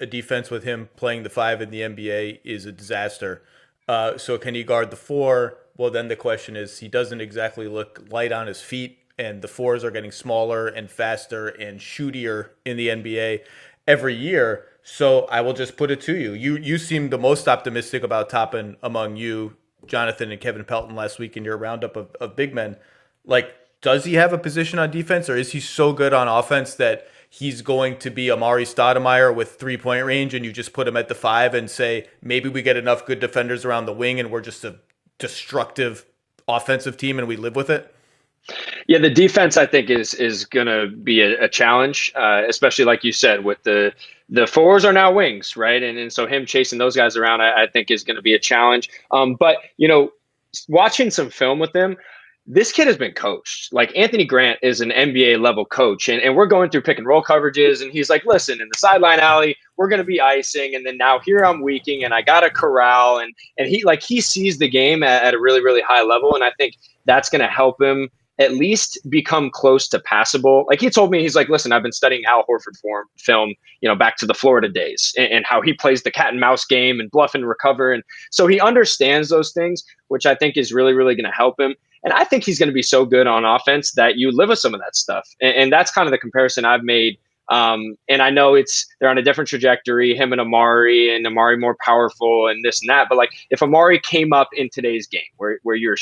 defense with him playing the 5 in the NBA is a disaster. So can he guard the 4? Well, then the question is, he doesn't exactly look light on his feet, and the 4s are getting smaller and faster and shootier in the NBA every year. So I will just put it to you. You seem the most optimistic about Toppin among you, Jonathan and Kevin Pelton, last week in your roundup of big men. Like, does he have a position on defense, or is he so good on offense that he's going to be Amari Stoudemire with 3-point range, and you just put him at the 5 and say, maybe we get enough good defenders around the wing and we're just a destructive offensive team and we live with it? Yeah, the defense I think is going to be a challenge, especially like you said, with the 4s are now wings, right? And so him chasing those guys around, I think is going to be a challenge. But watching some film with him, this kid has been coached. Like Anthony Grant is an NBA level coach, and we're going through pick and roll coverages, and he's like, listen, in the sideline alley, we're going to be icing, and then now here I'm weaking, and I got a corral, and he sees the game at a really, really high level, and I think that's going to help him at least become close to passable. Like he told me, he's like, listen, I've been studying Al Horford film, back to the Florida days and how he plays the cat and mouse game and bluff and recover. And so he understands those things, which I think is really, really going to help him. And I think he's going to be so good on offense that you live with some of that stuff. And that's kind of the comparison I've made. And I know they're on a different trajectory, him and Amari more powerful and this and that. But like if Amari came up in today's game where you're,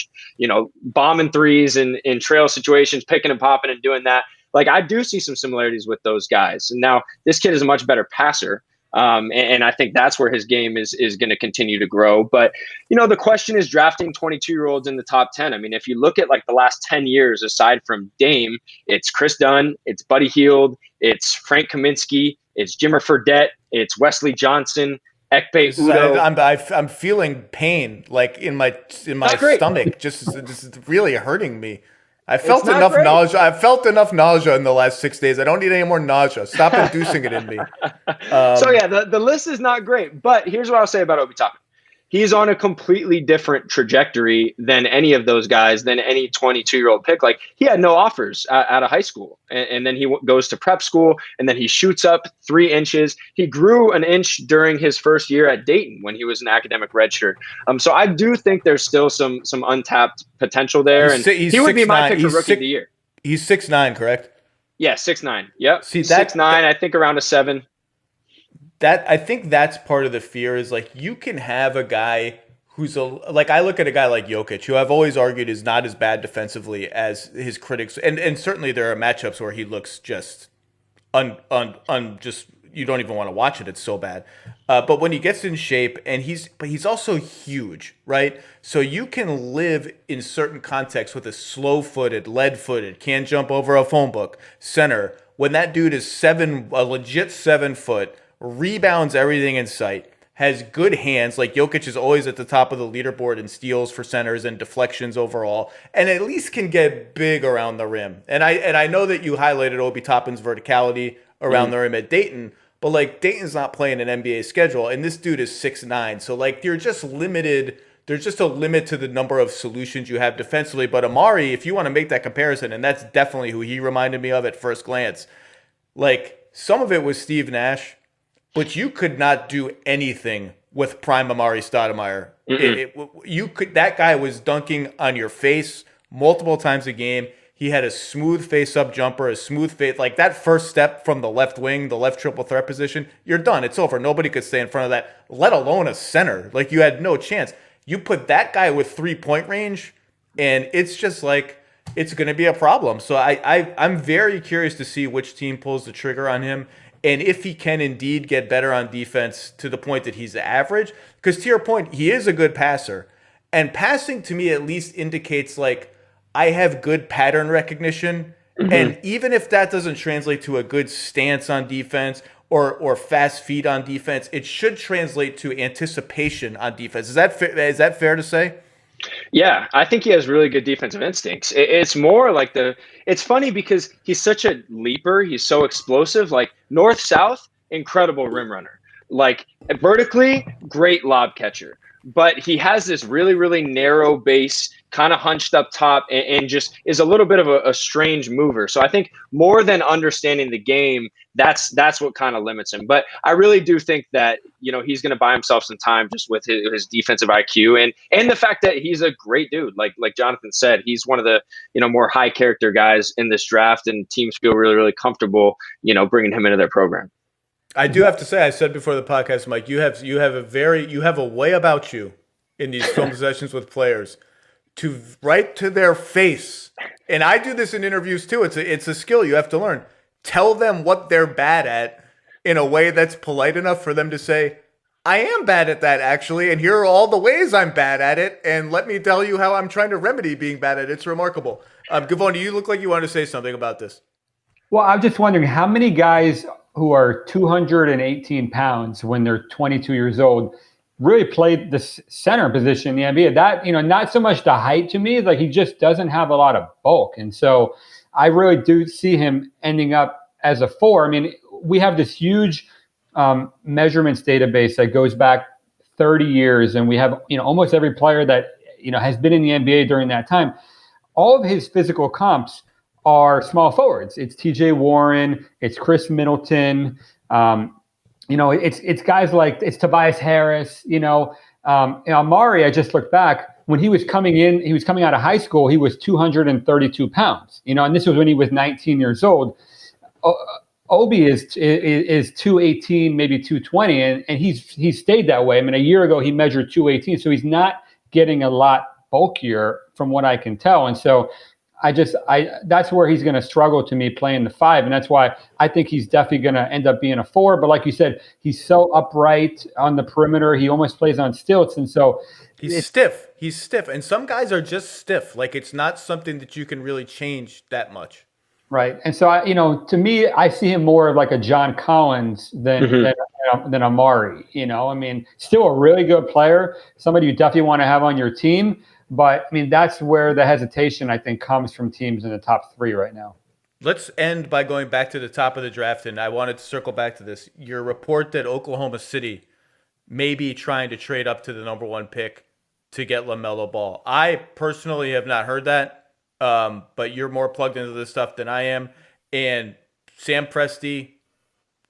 bombing threes in trail situations, picking and popping and doing that, like I do see some similarities with those guys. And now this kid is a much better passer. And I think that's where his game is going to continue to grow. But, the question is drafting 22-year-olds in the top 10. I mean, if you look at like the last 10 years, aside from Dame, it's Chris Dunn, it's Buddy Hield, it's Frank Kaminsky, it's Jimmer Fredette, it's Wesley Johnson, Ekpe Udoh. I'm feeling pain like in my stomach. This is really hurting me. I felt enough nausea. I felt enough nausea in the last 6 days. I don't need any more nausea. Stop inducing it in me. The list is not great. But here's what I'll say about Obi Toppin. He's on a completely different trajectory than any of those guys, than any 22-year-old pick. Like he had no offers out of high school, and then he goes to prep school, and then he shoots up 3 inches. He grew an inch during his first year at Dayton when he was an academic redshirt. So I do think there's still some untapped potential there, and he would be my pick for rookie of the year. He's 6'9", correct? Yeah, 6'9". Yep. See, 6'9", I think around a 7. I think that's part of the fear is like you can have a guy who's I look at a guy like Jokic, who I've always argued is not as bad defensively as his critics, and certainly there are matchups where he looks just just you don't even want to watch it. It's so bad. But when he gets in shape, and he's also huge, right? So you can live in certain contexts with a slow-footed, lead-footed, can't jump over a phone book center. When that dude is a legit 7 foot, rebounds everything in sight, has good hands, like Jokic is always at the top of the leaderboard in steals for centers and deflections overall, and at least can get big around the rim. And I know that you highlighted Obi Toppin's verticality around the rim at Dayton, but like Dayton's not playing an NBA schedule, and this dude is 6'9", so like you're just limited. There's just a limit to the number of solutions you have defensively. But Amari, if you want to make that comparison, and that's definitely who he reminded me of at first glance, like some of it was Steve Nash. But you could not do anything with prime Amari Stoudemire. That guy was dunking on your face multiple times a game. He had a smooth face-up jumper, a smooth face. Like that first step from the left wing, the left triple threat position, you're done. It's over. Nobody could stay in front of that, let alone a center. Like you had no chance. You put that guy with 3-point range, and it's just like it's going to be a problem. So I'm very curious to see which team pulls the trigger on him. And if he can indeed get better on defense to the point that he's average, because to your point, he is a good passer. And passing to me at least indicates like I have good pattern recognition. And even if that doesn't translate to a good stance on defense or fast feet on defense, it should translate to anticipation on defense. Is that fair to say? Yeah, I think he has really good defensive instincts. It's more like it's funny because he's such a leaper. He's so explosive, like north-south, incredible rim runner. Like vertically, great lob catcher. But he has this really, really narrow base, kind of hunched up top, and just is a little bit of a strange mover. So I think more than understanding the game, that's what kind of limits him. But I really do think that, he's going to buy himself some time just with his defensive IQ and the fact that he's a great dude. Like Jonathan said, he's one of the, more high character guys in this draft, and teams feel really, really comfortable, bringing him into their program. I do have to say, I said before the podcast, Mike, you have a way about you in these film possessions with players to right to their face. And I do this in interviews too. It's a skill you have to learn. Tell them what they're bad at in a way that's polite enough for them to say, I am bad at that actually, and here are all the ways I'm bad at it, and let me tell you how I'm trying to remedy being bad at it. It's remarkable. Givony, you look like you want to say something about this. Well, I'm just wondering how many guys who are 218 pounds when they're 22 years old really played the center position in the NBA. That, not so much the height to me, like he just doesn't have a lot of bulk. And so I really do see him ending up as a 4. I mean, we have this huge measurements database that goes back 30 years, and we have, almost every player that, has been in the NBA during that time. All of his physical comps are small forwards. It's TJ Warren, it's Chris Middleton, it's guys like it's Tobias Harris, Amari. I just looked back when he was coming out of high school, he was 232 pounds, and this was when he was 19 years old. Obi is 218, maybe 220, and he's stayed that way. I mean, a year ago he measured 218, so he's not getting a lot bulkier from what I can tell, and so. That's where he's going to struggle to me playing the 5. And that's why I think he's definitely going to end up being a 4. But like you said, he's so upright on the perimeter. He almost plays on stilts. And so he's stiff. He's stiff. And some guys are just stiff. Like it's not something that you can really change that much. Right. And so, to me, I see him more like a John Collins than Amari. I mean, still a really good player, somebody you definitely want to have on your team. But, I mean, that's where the hesitation, I think, comes from teams in the top 3 right now. Let's end by going back to the top of the draft, and I wanted to circle back to this. Your report that Oklahoma City may be trying to trade up to the number 1 pick to get LaMelo Ball. I personally have not heard that, but you're more plugged into this stuff than I am. And Sam Presti,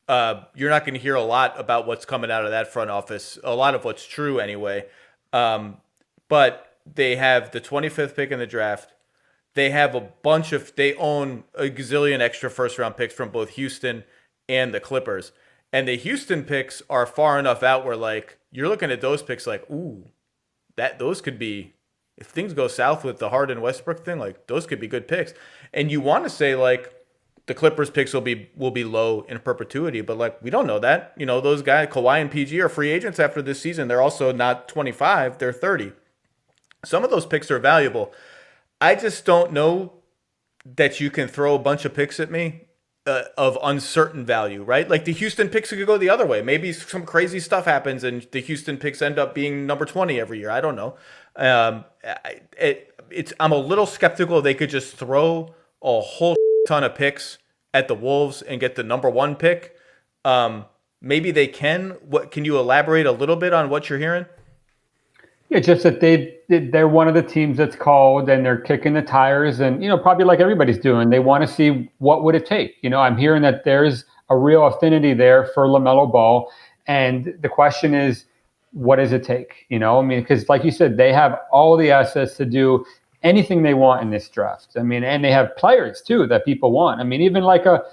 you're not going to hear a lot about what's coming out of that front office, a lot of what's true anyway. But they have the 25th pick in the draft. They have they own a gazillion extra first-round picks from both Houston and the Clippers. And the Houston picks are far enough out where, like, you're looking at those picks like, ooh, those could be, if things go south with the Harden Westbrook thing, like, those could be good picks. And you want to say, like, the Clippers picks will be low in perpetuity, but like we don't know that. Those guys, Kawhi and PG, are free agents after this season. They're also not 25, they're 30. Some of those picks are valuable. I just don't know that you can throw a bunch of picks at me of uncertain value, right? Like the Houston picks could go the other way. Maybe some crazy stuff happens and the Houston picks end up being number 20 every year. I don't know. I'm a little skeptical they could just throw a whole ton of picks at the Wolves and get the number 1 pick. Maybe they can. What can you elaborate a little bit on what you're hearing? Yeah, just that they're one of the teams that's called and they're kicking the tires and, probably like everybody's doing, they want to see what would it take. I'm hearing that there's a real affinity there for LaMelo Ball. And the question is, what does it take? Because like you said, they have all the assets to do anything they want in this draft. And they have players too that people want. Even like a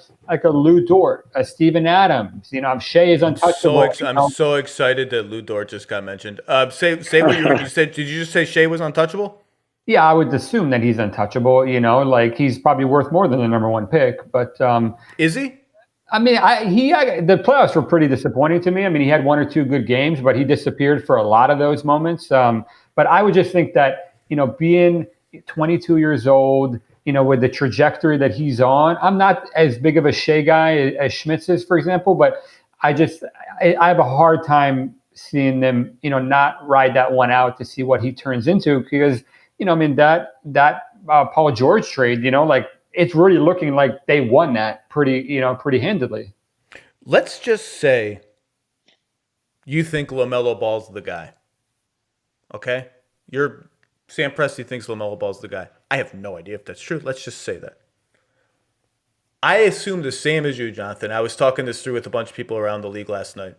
Lou Dort, a Steven Adams. Shea is untouchable. I'm so excited that Lou Dort just got mentioned. Say what you said. Did you just say Shea was untouchable? Yeah, I would assume that he's untouchable. Like he's probably worth more than the number 1 pick. But is he? The playoffs were pretty disappointing to me. He had 1 or 2 good games, but he disappeared for a lot of those moments. But I would just think that being 22 years old, with the trajectory that he's on. I'm not as big of a Shea guy as Schmitz is, for example, but I have a hard time seeing them, not ride that one out to see what he turns into because, that Paul George trade, like it's really looking like they won that pretty handedly. Let's just say you think LaMelo Ball's the guy. Okay? Sam Presti thinks LaMelo Ball's the guy. I have no idea if that's true. Let's just say that. I assume the same as you, Jonathan. I was talking this through with a bunch of people around the league last night.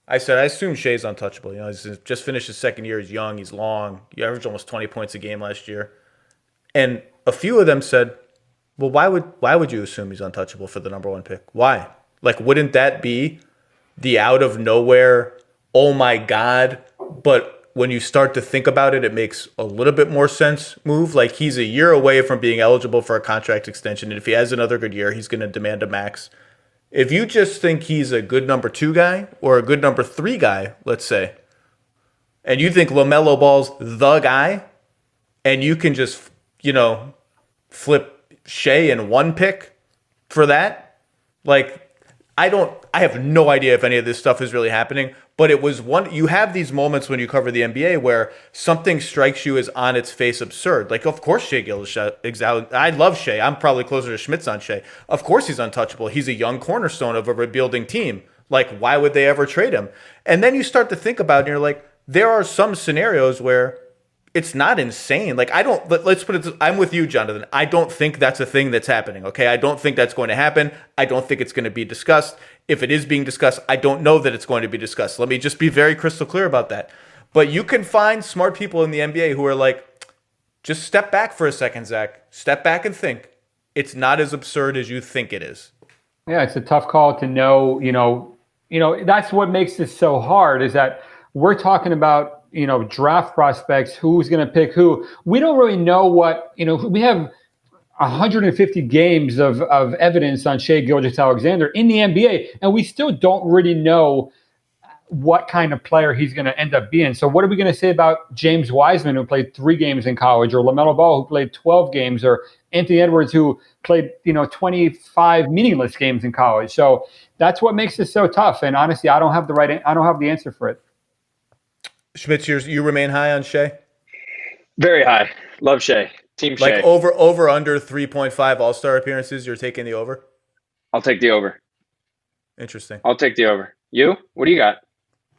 I said, I assume Shea's untouchable. He's just finished his second year. He's young. He's long. He averaged almost 20 points a game last year. And a few of them said, well, why would you assume he's untouchable for the number 1 pick? Why? Like, wouldn't that be the out of nowhere, oh my God, but when you start to think about it, it makes a little bit more sense move. Like he's a year away from being eligible for a contract extension. And if he has another good year, he's going to demand a max. If you just think he's a good number 2 guy or a good number 3 guy, let's say, and you think LaMelo Ball's the guy and you can just, flip Shea in 1 pick for that, like, I have no idea if any of this stuff is really happening, but it was you have these moments when you cover the NBA where something strikes you as on its face absurd. Like, of course, Shea Gilgeous-Alexander. I love Shea. I'm probably closer to Schmitz on Shea. Of course he's untouchable. He's a young cornerstone of a rebuilding team. Like, why would they ever trade him? And then you start to think about it and you're like, there are some scenarios where it's not insane. Like, let's put it, I'm with you, Jonathan. I don't think that's a thing that's happening, okay? I don't think that's going to happen. I don't think it's going to be discussed. If it is being discussed, I don't know that it's going to be discussed. Let me just be very crystal clear about that. But you can find smart people in the NBA who are like, just step back for a second, Zach. Step back and think. It's not as absurd as you think it is. Yeah, it's a tough call to know, that's what makes this so hard is that we're talking about, draft prospects, who's going to pick who. We don't really know what, we have 150 games of evidence on Shea Gilgeous-Alexander in the NBA, and we still don't really know what kind of player he's going to end up being. So what are we going to say about James Wiseman, who played 3 games in college, or LaMelo Ball, who played 12 games, or Anthony Edwards, who played 25 meaningless games in college? So that's what makes this so tough. And honestly, I don't have the answer for it. Schmitz, you remain high on Shea? Very high. Love Shea. Team Shea. Like over under 3.5 All-Star appearances, you're taking the over? I'll take the over. Interesting. I'll take the over. You? What do you got?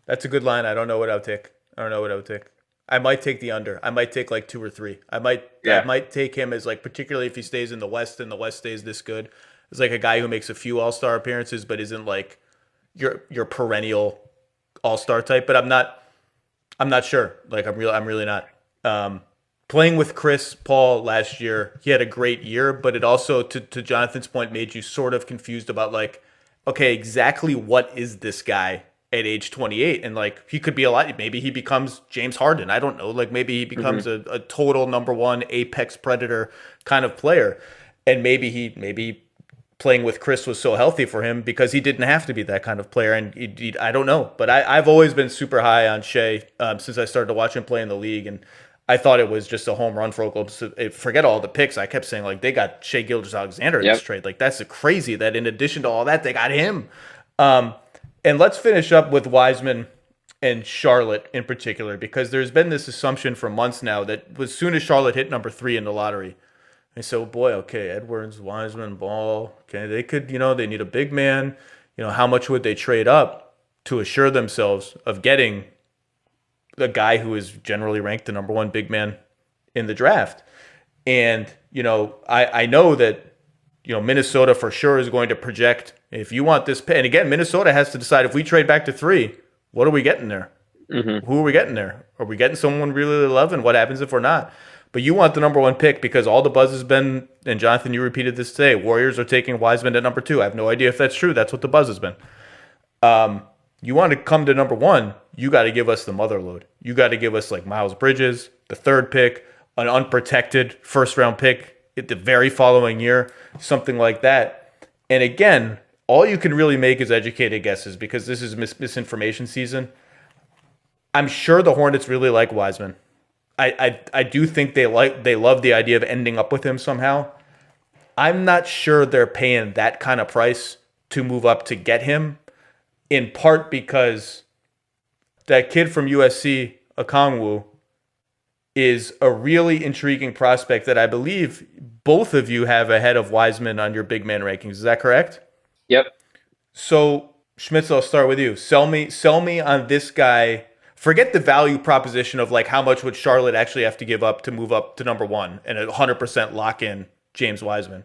That's a good line. I don't know what I would take. I might take the under. I might take like 2 or 3. I might take him as like, particularly if he stays in the West and the West stays this good, as like a guy who makes a few All-Star appearances but isn't like your perennial All-Star type. But I'm not sure. Like I'm really not. Playing with Chris Paul last year, he had a great year, but it also, to Jonathan's point, made you sort of confused about like, okay, exactly what is this guy at age 28? And like, he could be a lot. Maybe he becomes James Harden. I don't know. Like maybe he becomes a total number 1 apex predator kind of player. And maybe playing with Chris was so healthy for him because he didn't have to be that kind of player. And I don't know, but I've always been super high on Shea since I started to watch him play in the league, and I thought it was just a home run for Oklahoma. So, forget all the picks. I kept saying, like, they got Shea Gilgeous-Alexander in this trade. Like, that's crazy that in addition to all that, they got him. And let's finish up with Wiseman and Charlotte in particular, because there's been this assumption for months now that as soon as Charlotte hit number 3 in the lottery, they said, oh boy, okay, Edwards, Wiseman, Ball, okay, they could, they need a big man. How much would they trade up to assure themselves of getting a guy who is generally ranked the number 1 big man in the draft? And, I know that, Minnesota for sure is going to project, if you want this, and again, Minnesota has to decide, if we trade back to 3, what are we getting there? Mm-hmm. Who are we getting there? Are we getting someone we really love? And what happens if we're not? But you want the number 1 pick because all the buzz has been, and Jonathan, you repeated this today, Warriors are taking Wiseman at number 2. I have no idea if that's true. That's what the buzz has been. You want to come to number 1, you got to give us the mother load. You got to give us like Miles Bridges, the 3rd pick, an unprotected first-round pick at the very following year, something like that. And again, all you can really make is educated guesses because this is misinformation season. I'm sure the Hornets really like Wiseman. I do think they love the idea of ending up with him somehow. I'm not sure they're paying that kind of price to move up to get him, in part because that kid from USC, Okongwu, is a really intriguing prospect that I believe both of you have ahead of Wiseman on your big man rankings. Is that correct? Yep. So, Schmitz, I'll start with you. Sell me on this guy. Forget the value proposition of like how much would Charlotte actually have to give up to move up to number 1 and 100% lock in James Wiseman.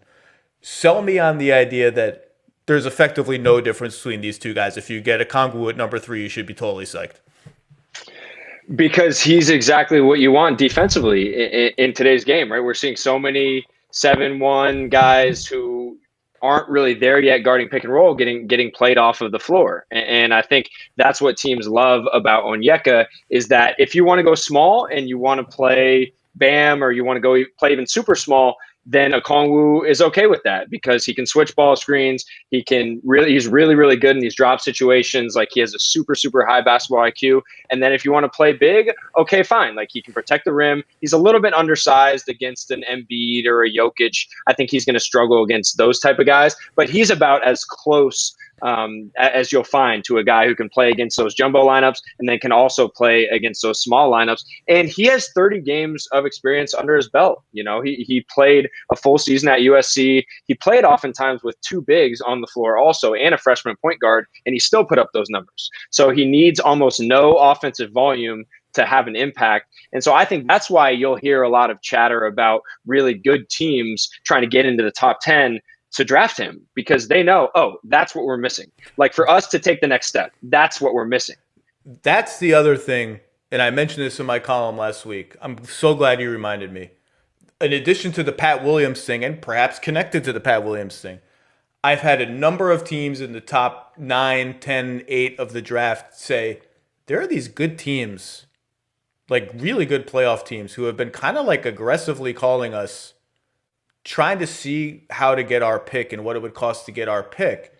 Sell me on the idea that there's effectively no difference between these two guys. If you get Okongwu at number 3, you should be totally psyched. Because he's exactly what you want defensively in today's game, right? We're seeing so many 7-1 guys who aren't really there yet guarding pick and roll, getting played off of the floor. And I think that's what teams love about Onyeka is that if you want to go small and you want to play Bam or you want to go play even super small, then Okongwu is okay with that because he can switch ball screens. He's really, really good in these drop situations. Like he has a super, super high basketball IQ. And then if you want to play big, okay, fine. Like he can protect the rim. He's a little bit undersized against an Embiid or a Jokic. I think he's going to struggle against those type of guys, but he's about as close as you'll find to a guy who can play against those jumbo lineups and then can also play against those small lineups. And he has 30 games of experience under his belt. He played a full season at USC. He played oftentimes with 2 bigs on the floor also and a freshman point guard, and he still put up those numbers. So he needs almost no offensive volume to have an impact. And so I think that's why you'll hear a lot of chatter about really good teams trying to get into the top 10 to draft him because they know, that's what we're missing. Like for us to take the next step, that's what we're missing. That's the other thing, and I mentioned this in my column last week. I'm so glad you reminded me. In addition to the Pat Williams thing, and perhaps connected to the Pat Williams thing, I've had a number of teams in the top 9, 10, 8 of the draft say, there are these good teams, like really good playoff teams, who have been kind of like aggressively calling us, trying to see how to get our pick and what it would cost to get our pick.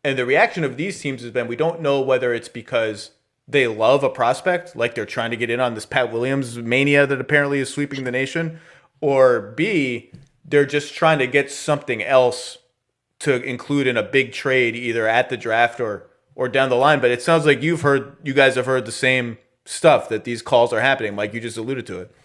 And the reaction of these teams has been, we don't know whether it's because they love a prospect, like they're trying to get in on this Pat Williams mania that apparently is sweeping the nation, or B, they're just trying to get something else to include in a big trade either at the draft or down the line. But it sounds like you guys have heard the same stuff, that these calls are happening, like you just alluded to it.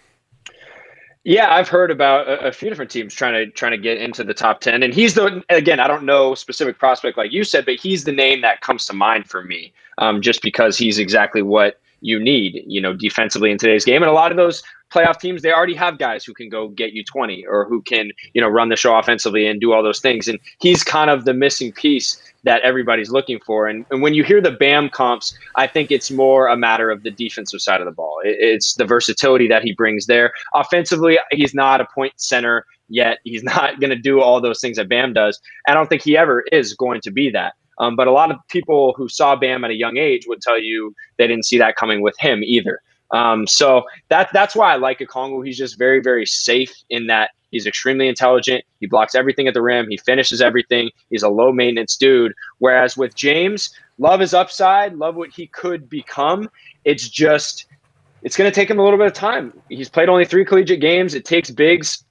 Yeah, I've heard about a few different teams trying to get into the top 10. And he's again, I don't know specific prospect like you said, but he's the name that comes to mind for me, just because he's exactly what you need, defensively in today's game. And a lot of those playoff teams, they already have guys who can go get you 20 or who can, run the show offensively and do all those things. And he's kind of the missing piece that everybody's looking for. And when you hear the Bam comps, I think it's more a matter of the defensive side of the ball. It's the versatility that he brings there. Offensively, he's not a point center yet. He's not going to do all those things that Bam does. I don't think he ever is going to be that. But a lot of people who saw Bam at a young age would tell you they didn't see that coming with him either. So that's why I like Okongwu. He's just very, very safe in that he's extremely intelligent. He blocks everything at the rim. He finishes everything. He's a low maintenance dude. Whereas with James, love his upside, love what he could become. It's going to take him a little bit of time. He's played only 3 collegiate games. It takes bigs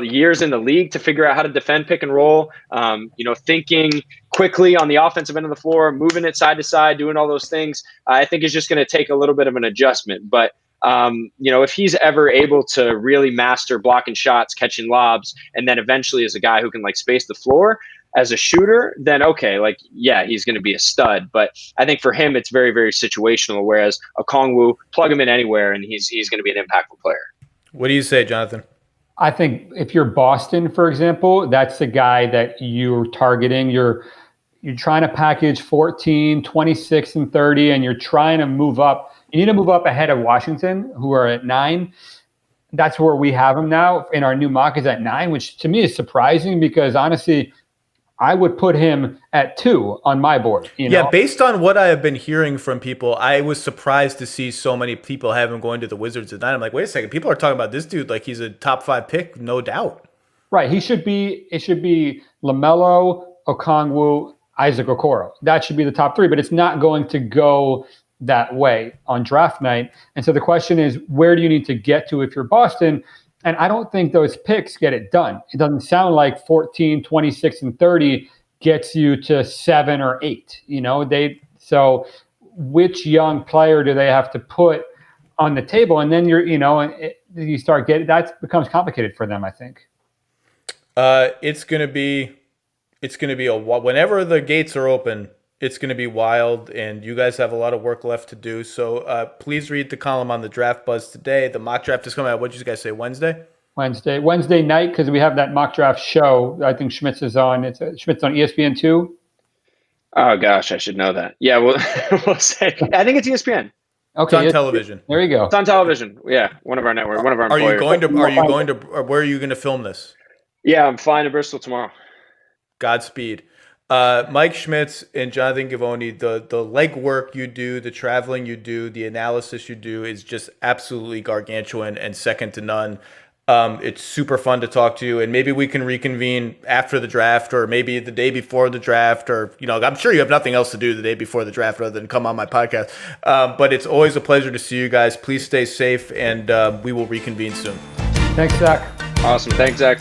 years in the league to figure out how to defend pick and roll, thinking quickly on the offensive end of the floor, moving it side to side, doing all those things. I think it's just going to take a little bit of an adjustment. But, if he's ever able to really master blocking shots, catching lobs, and then eventually is a guy who can space the floor as a shooter, then okay, he's going to be a stud. But I think for him, it's very, very situational, whereas Okongwu, plug him in anywhere, and he's going to be an impactful player. What do you say, Jonathan? I think if you're Boston, for example, that's the guy that you're targeting. You're trying to package 14, 26, and 30, and you're trying to move up. You need to move up ahead of Washington, who are at 9. That's where we have him now in our new mock is at 9, which to me is surprising because honestly, I would put him at 2 on my board. Yeah, based on what I have been hearing from people, I was surprised to see so many people have him going to the Wizards at 9. I'm like, wait a second, people are talking about this dude like he's a top 5 pick, no doubt. Right, it should be LaMelo, Okongwu, Isaac Okoro. That should be the top 3, but it's not going to go that way on draft night. And so the question is, where do you need to get to if you're Boston? And I don't think those picks get it done. It doesn't sound like 14, 26, and 30 gets you to 7 or 8. So which young player do they have to put on the table? And then you start getting that becomes complicated for them, I think. It's gonna be whenever the gates are open, it's going to be wild, and you guys have a lot of work left to do. So please read the column on the Draft Buzz today. The mock draft is coming out. What did you guys say, Wednesday? Wednesday night, because we have that mock draft show. I think Schmitz is on. It's Schmitz on ESPN 2. Oh, gosh, I should know that. Yeah, we'll say. I think it's ESPN. Okay, it's on television. There you go. It's on television. Yeah, one of our network, one of our employers. Where are you going to film this? Yeah, I'm flying to Bristol tomorrow. Godspeed. Mike Schmitz and Jonathan Givony, the legwork you do, the traveling you do, the analysis you do is just absolutely gargantuan and second to none. It's super fun to talk to you, and maybe we can reconvene after the draft or maybe the day before the draft, or I'm sure you have nothing else to do the day before the draft other than come on my podcast. But it's always a pleasure to see you guys. Please stay safe, and we will reconvene soon. Thanks, Zach. Awesome. Thanks, Zach.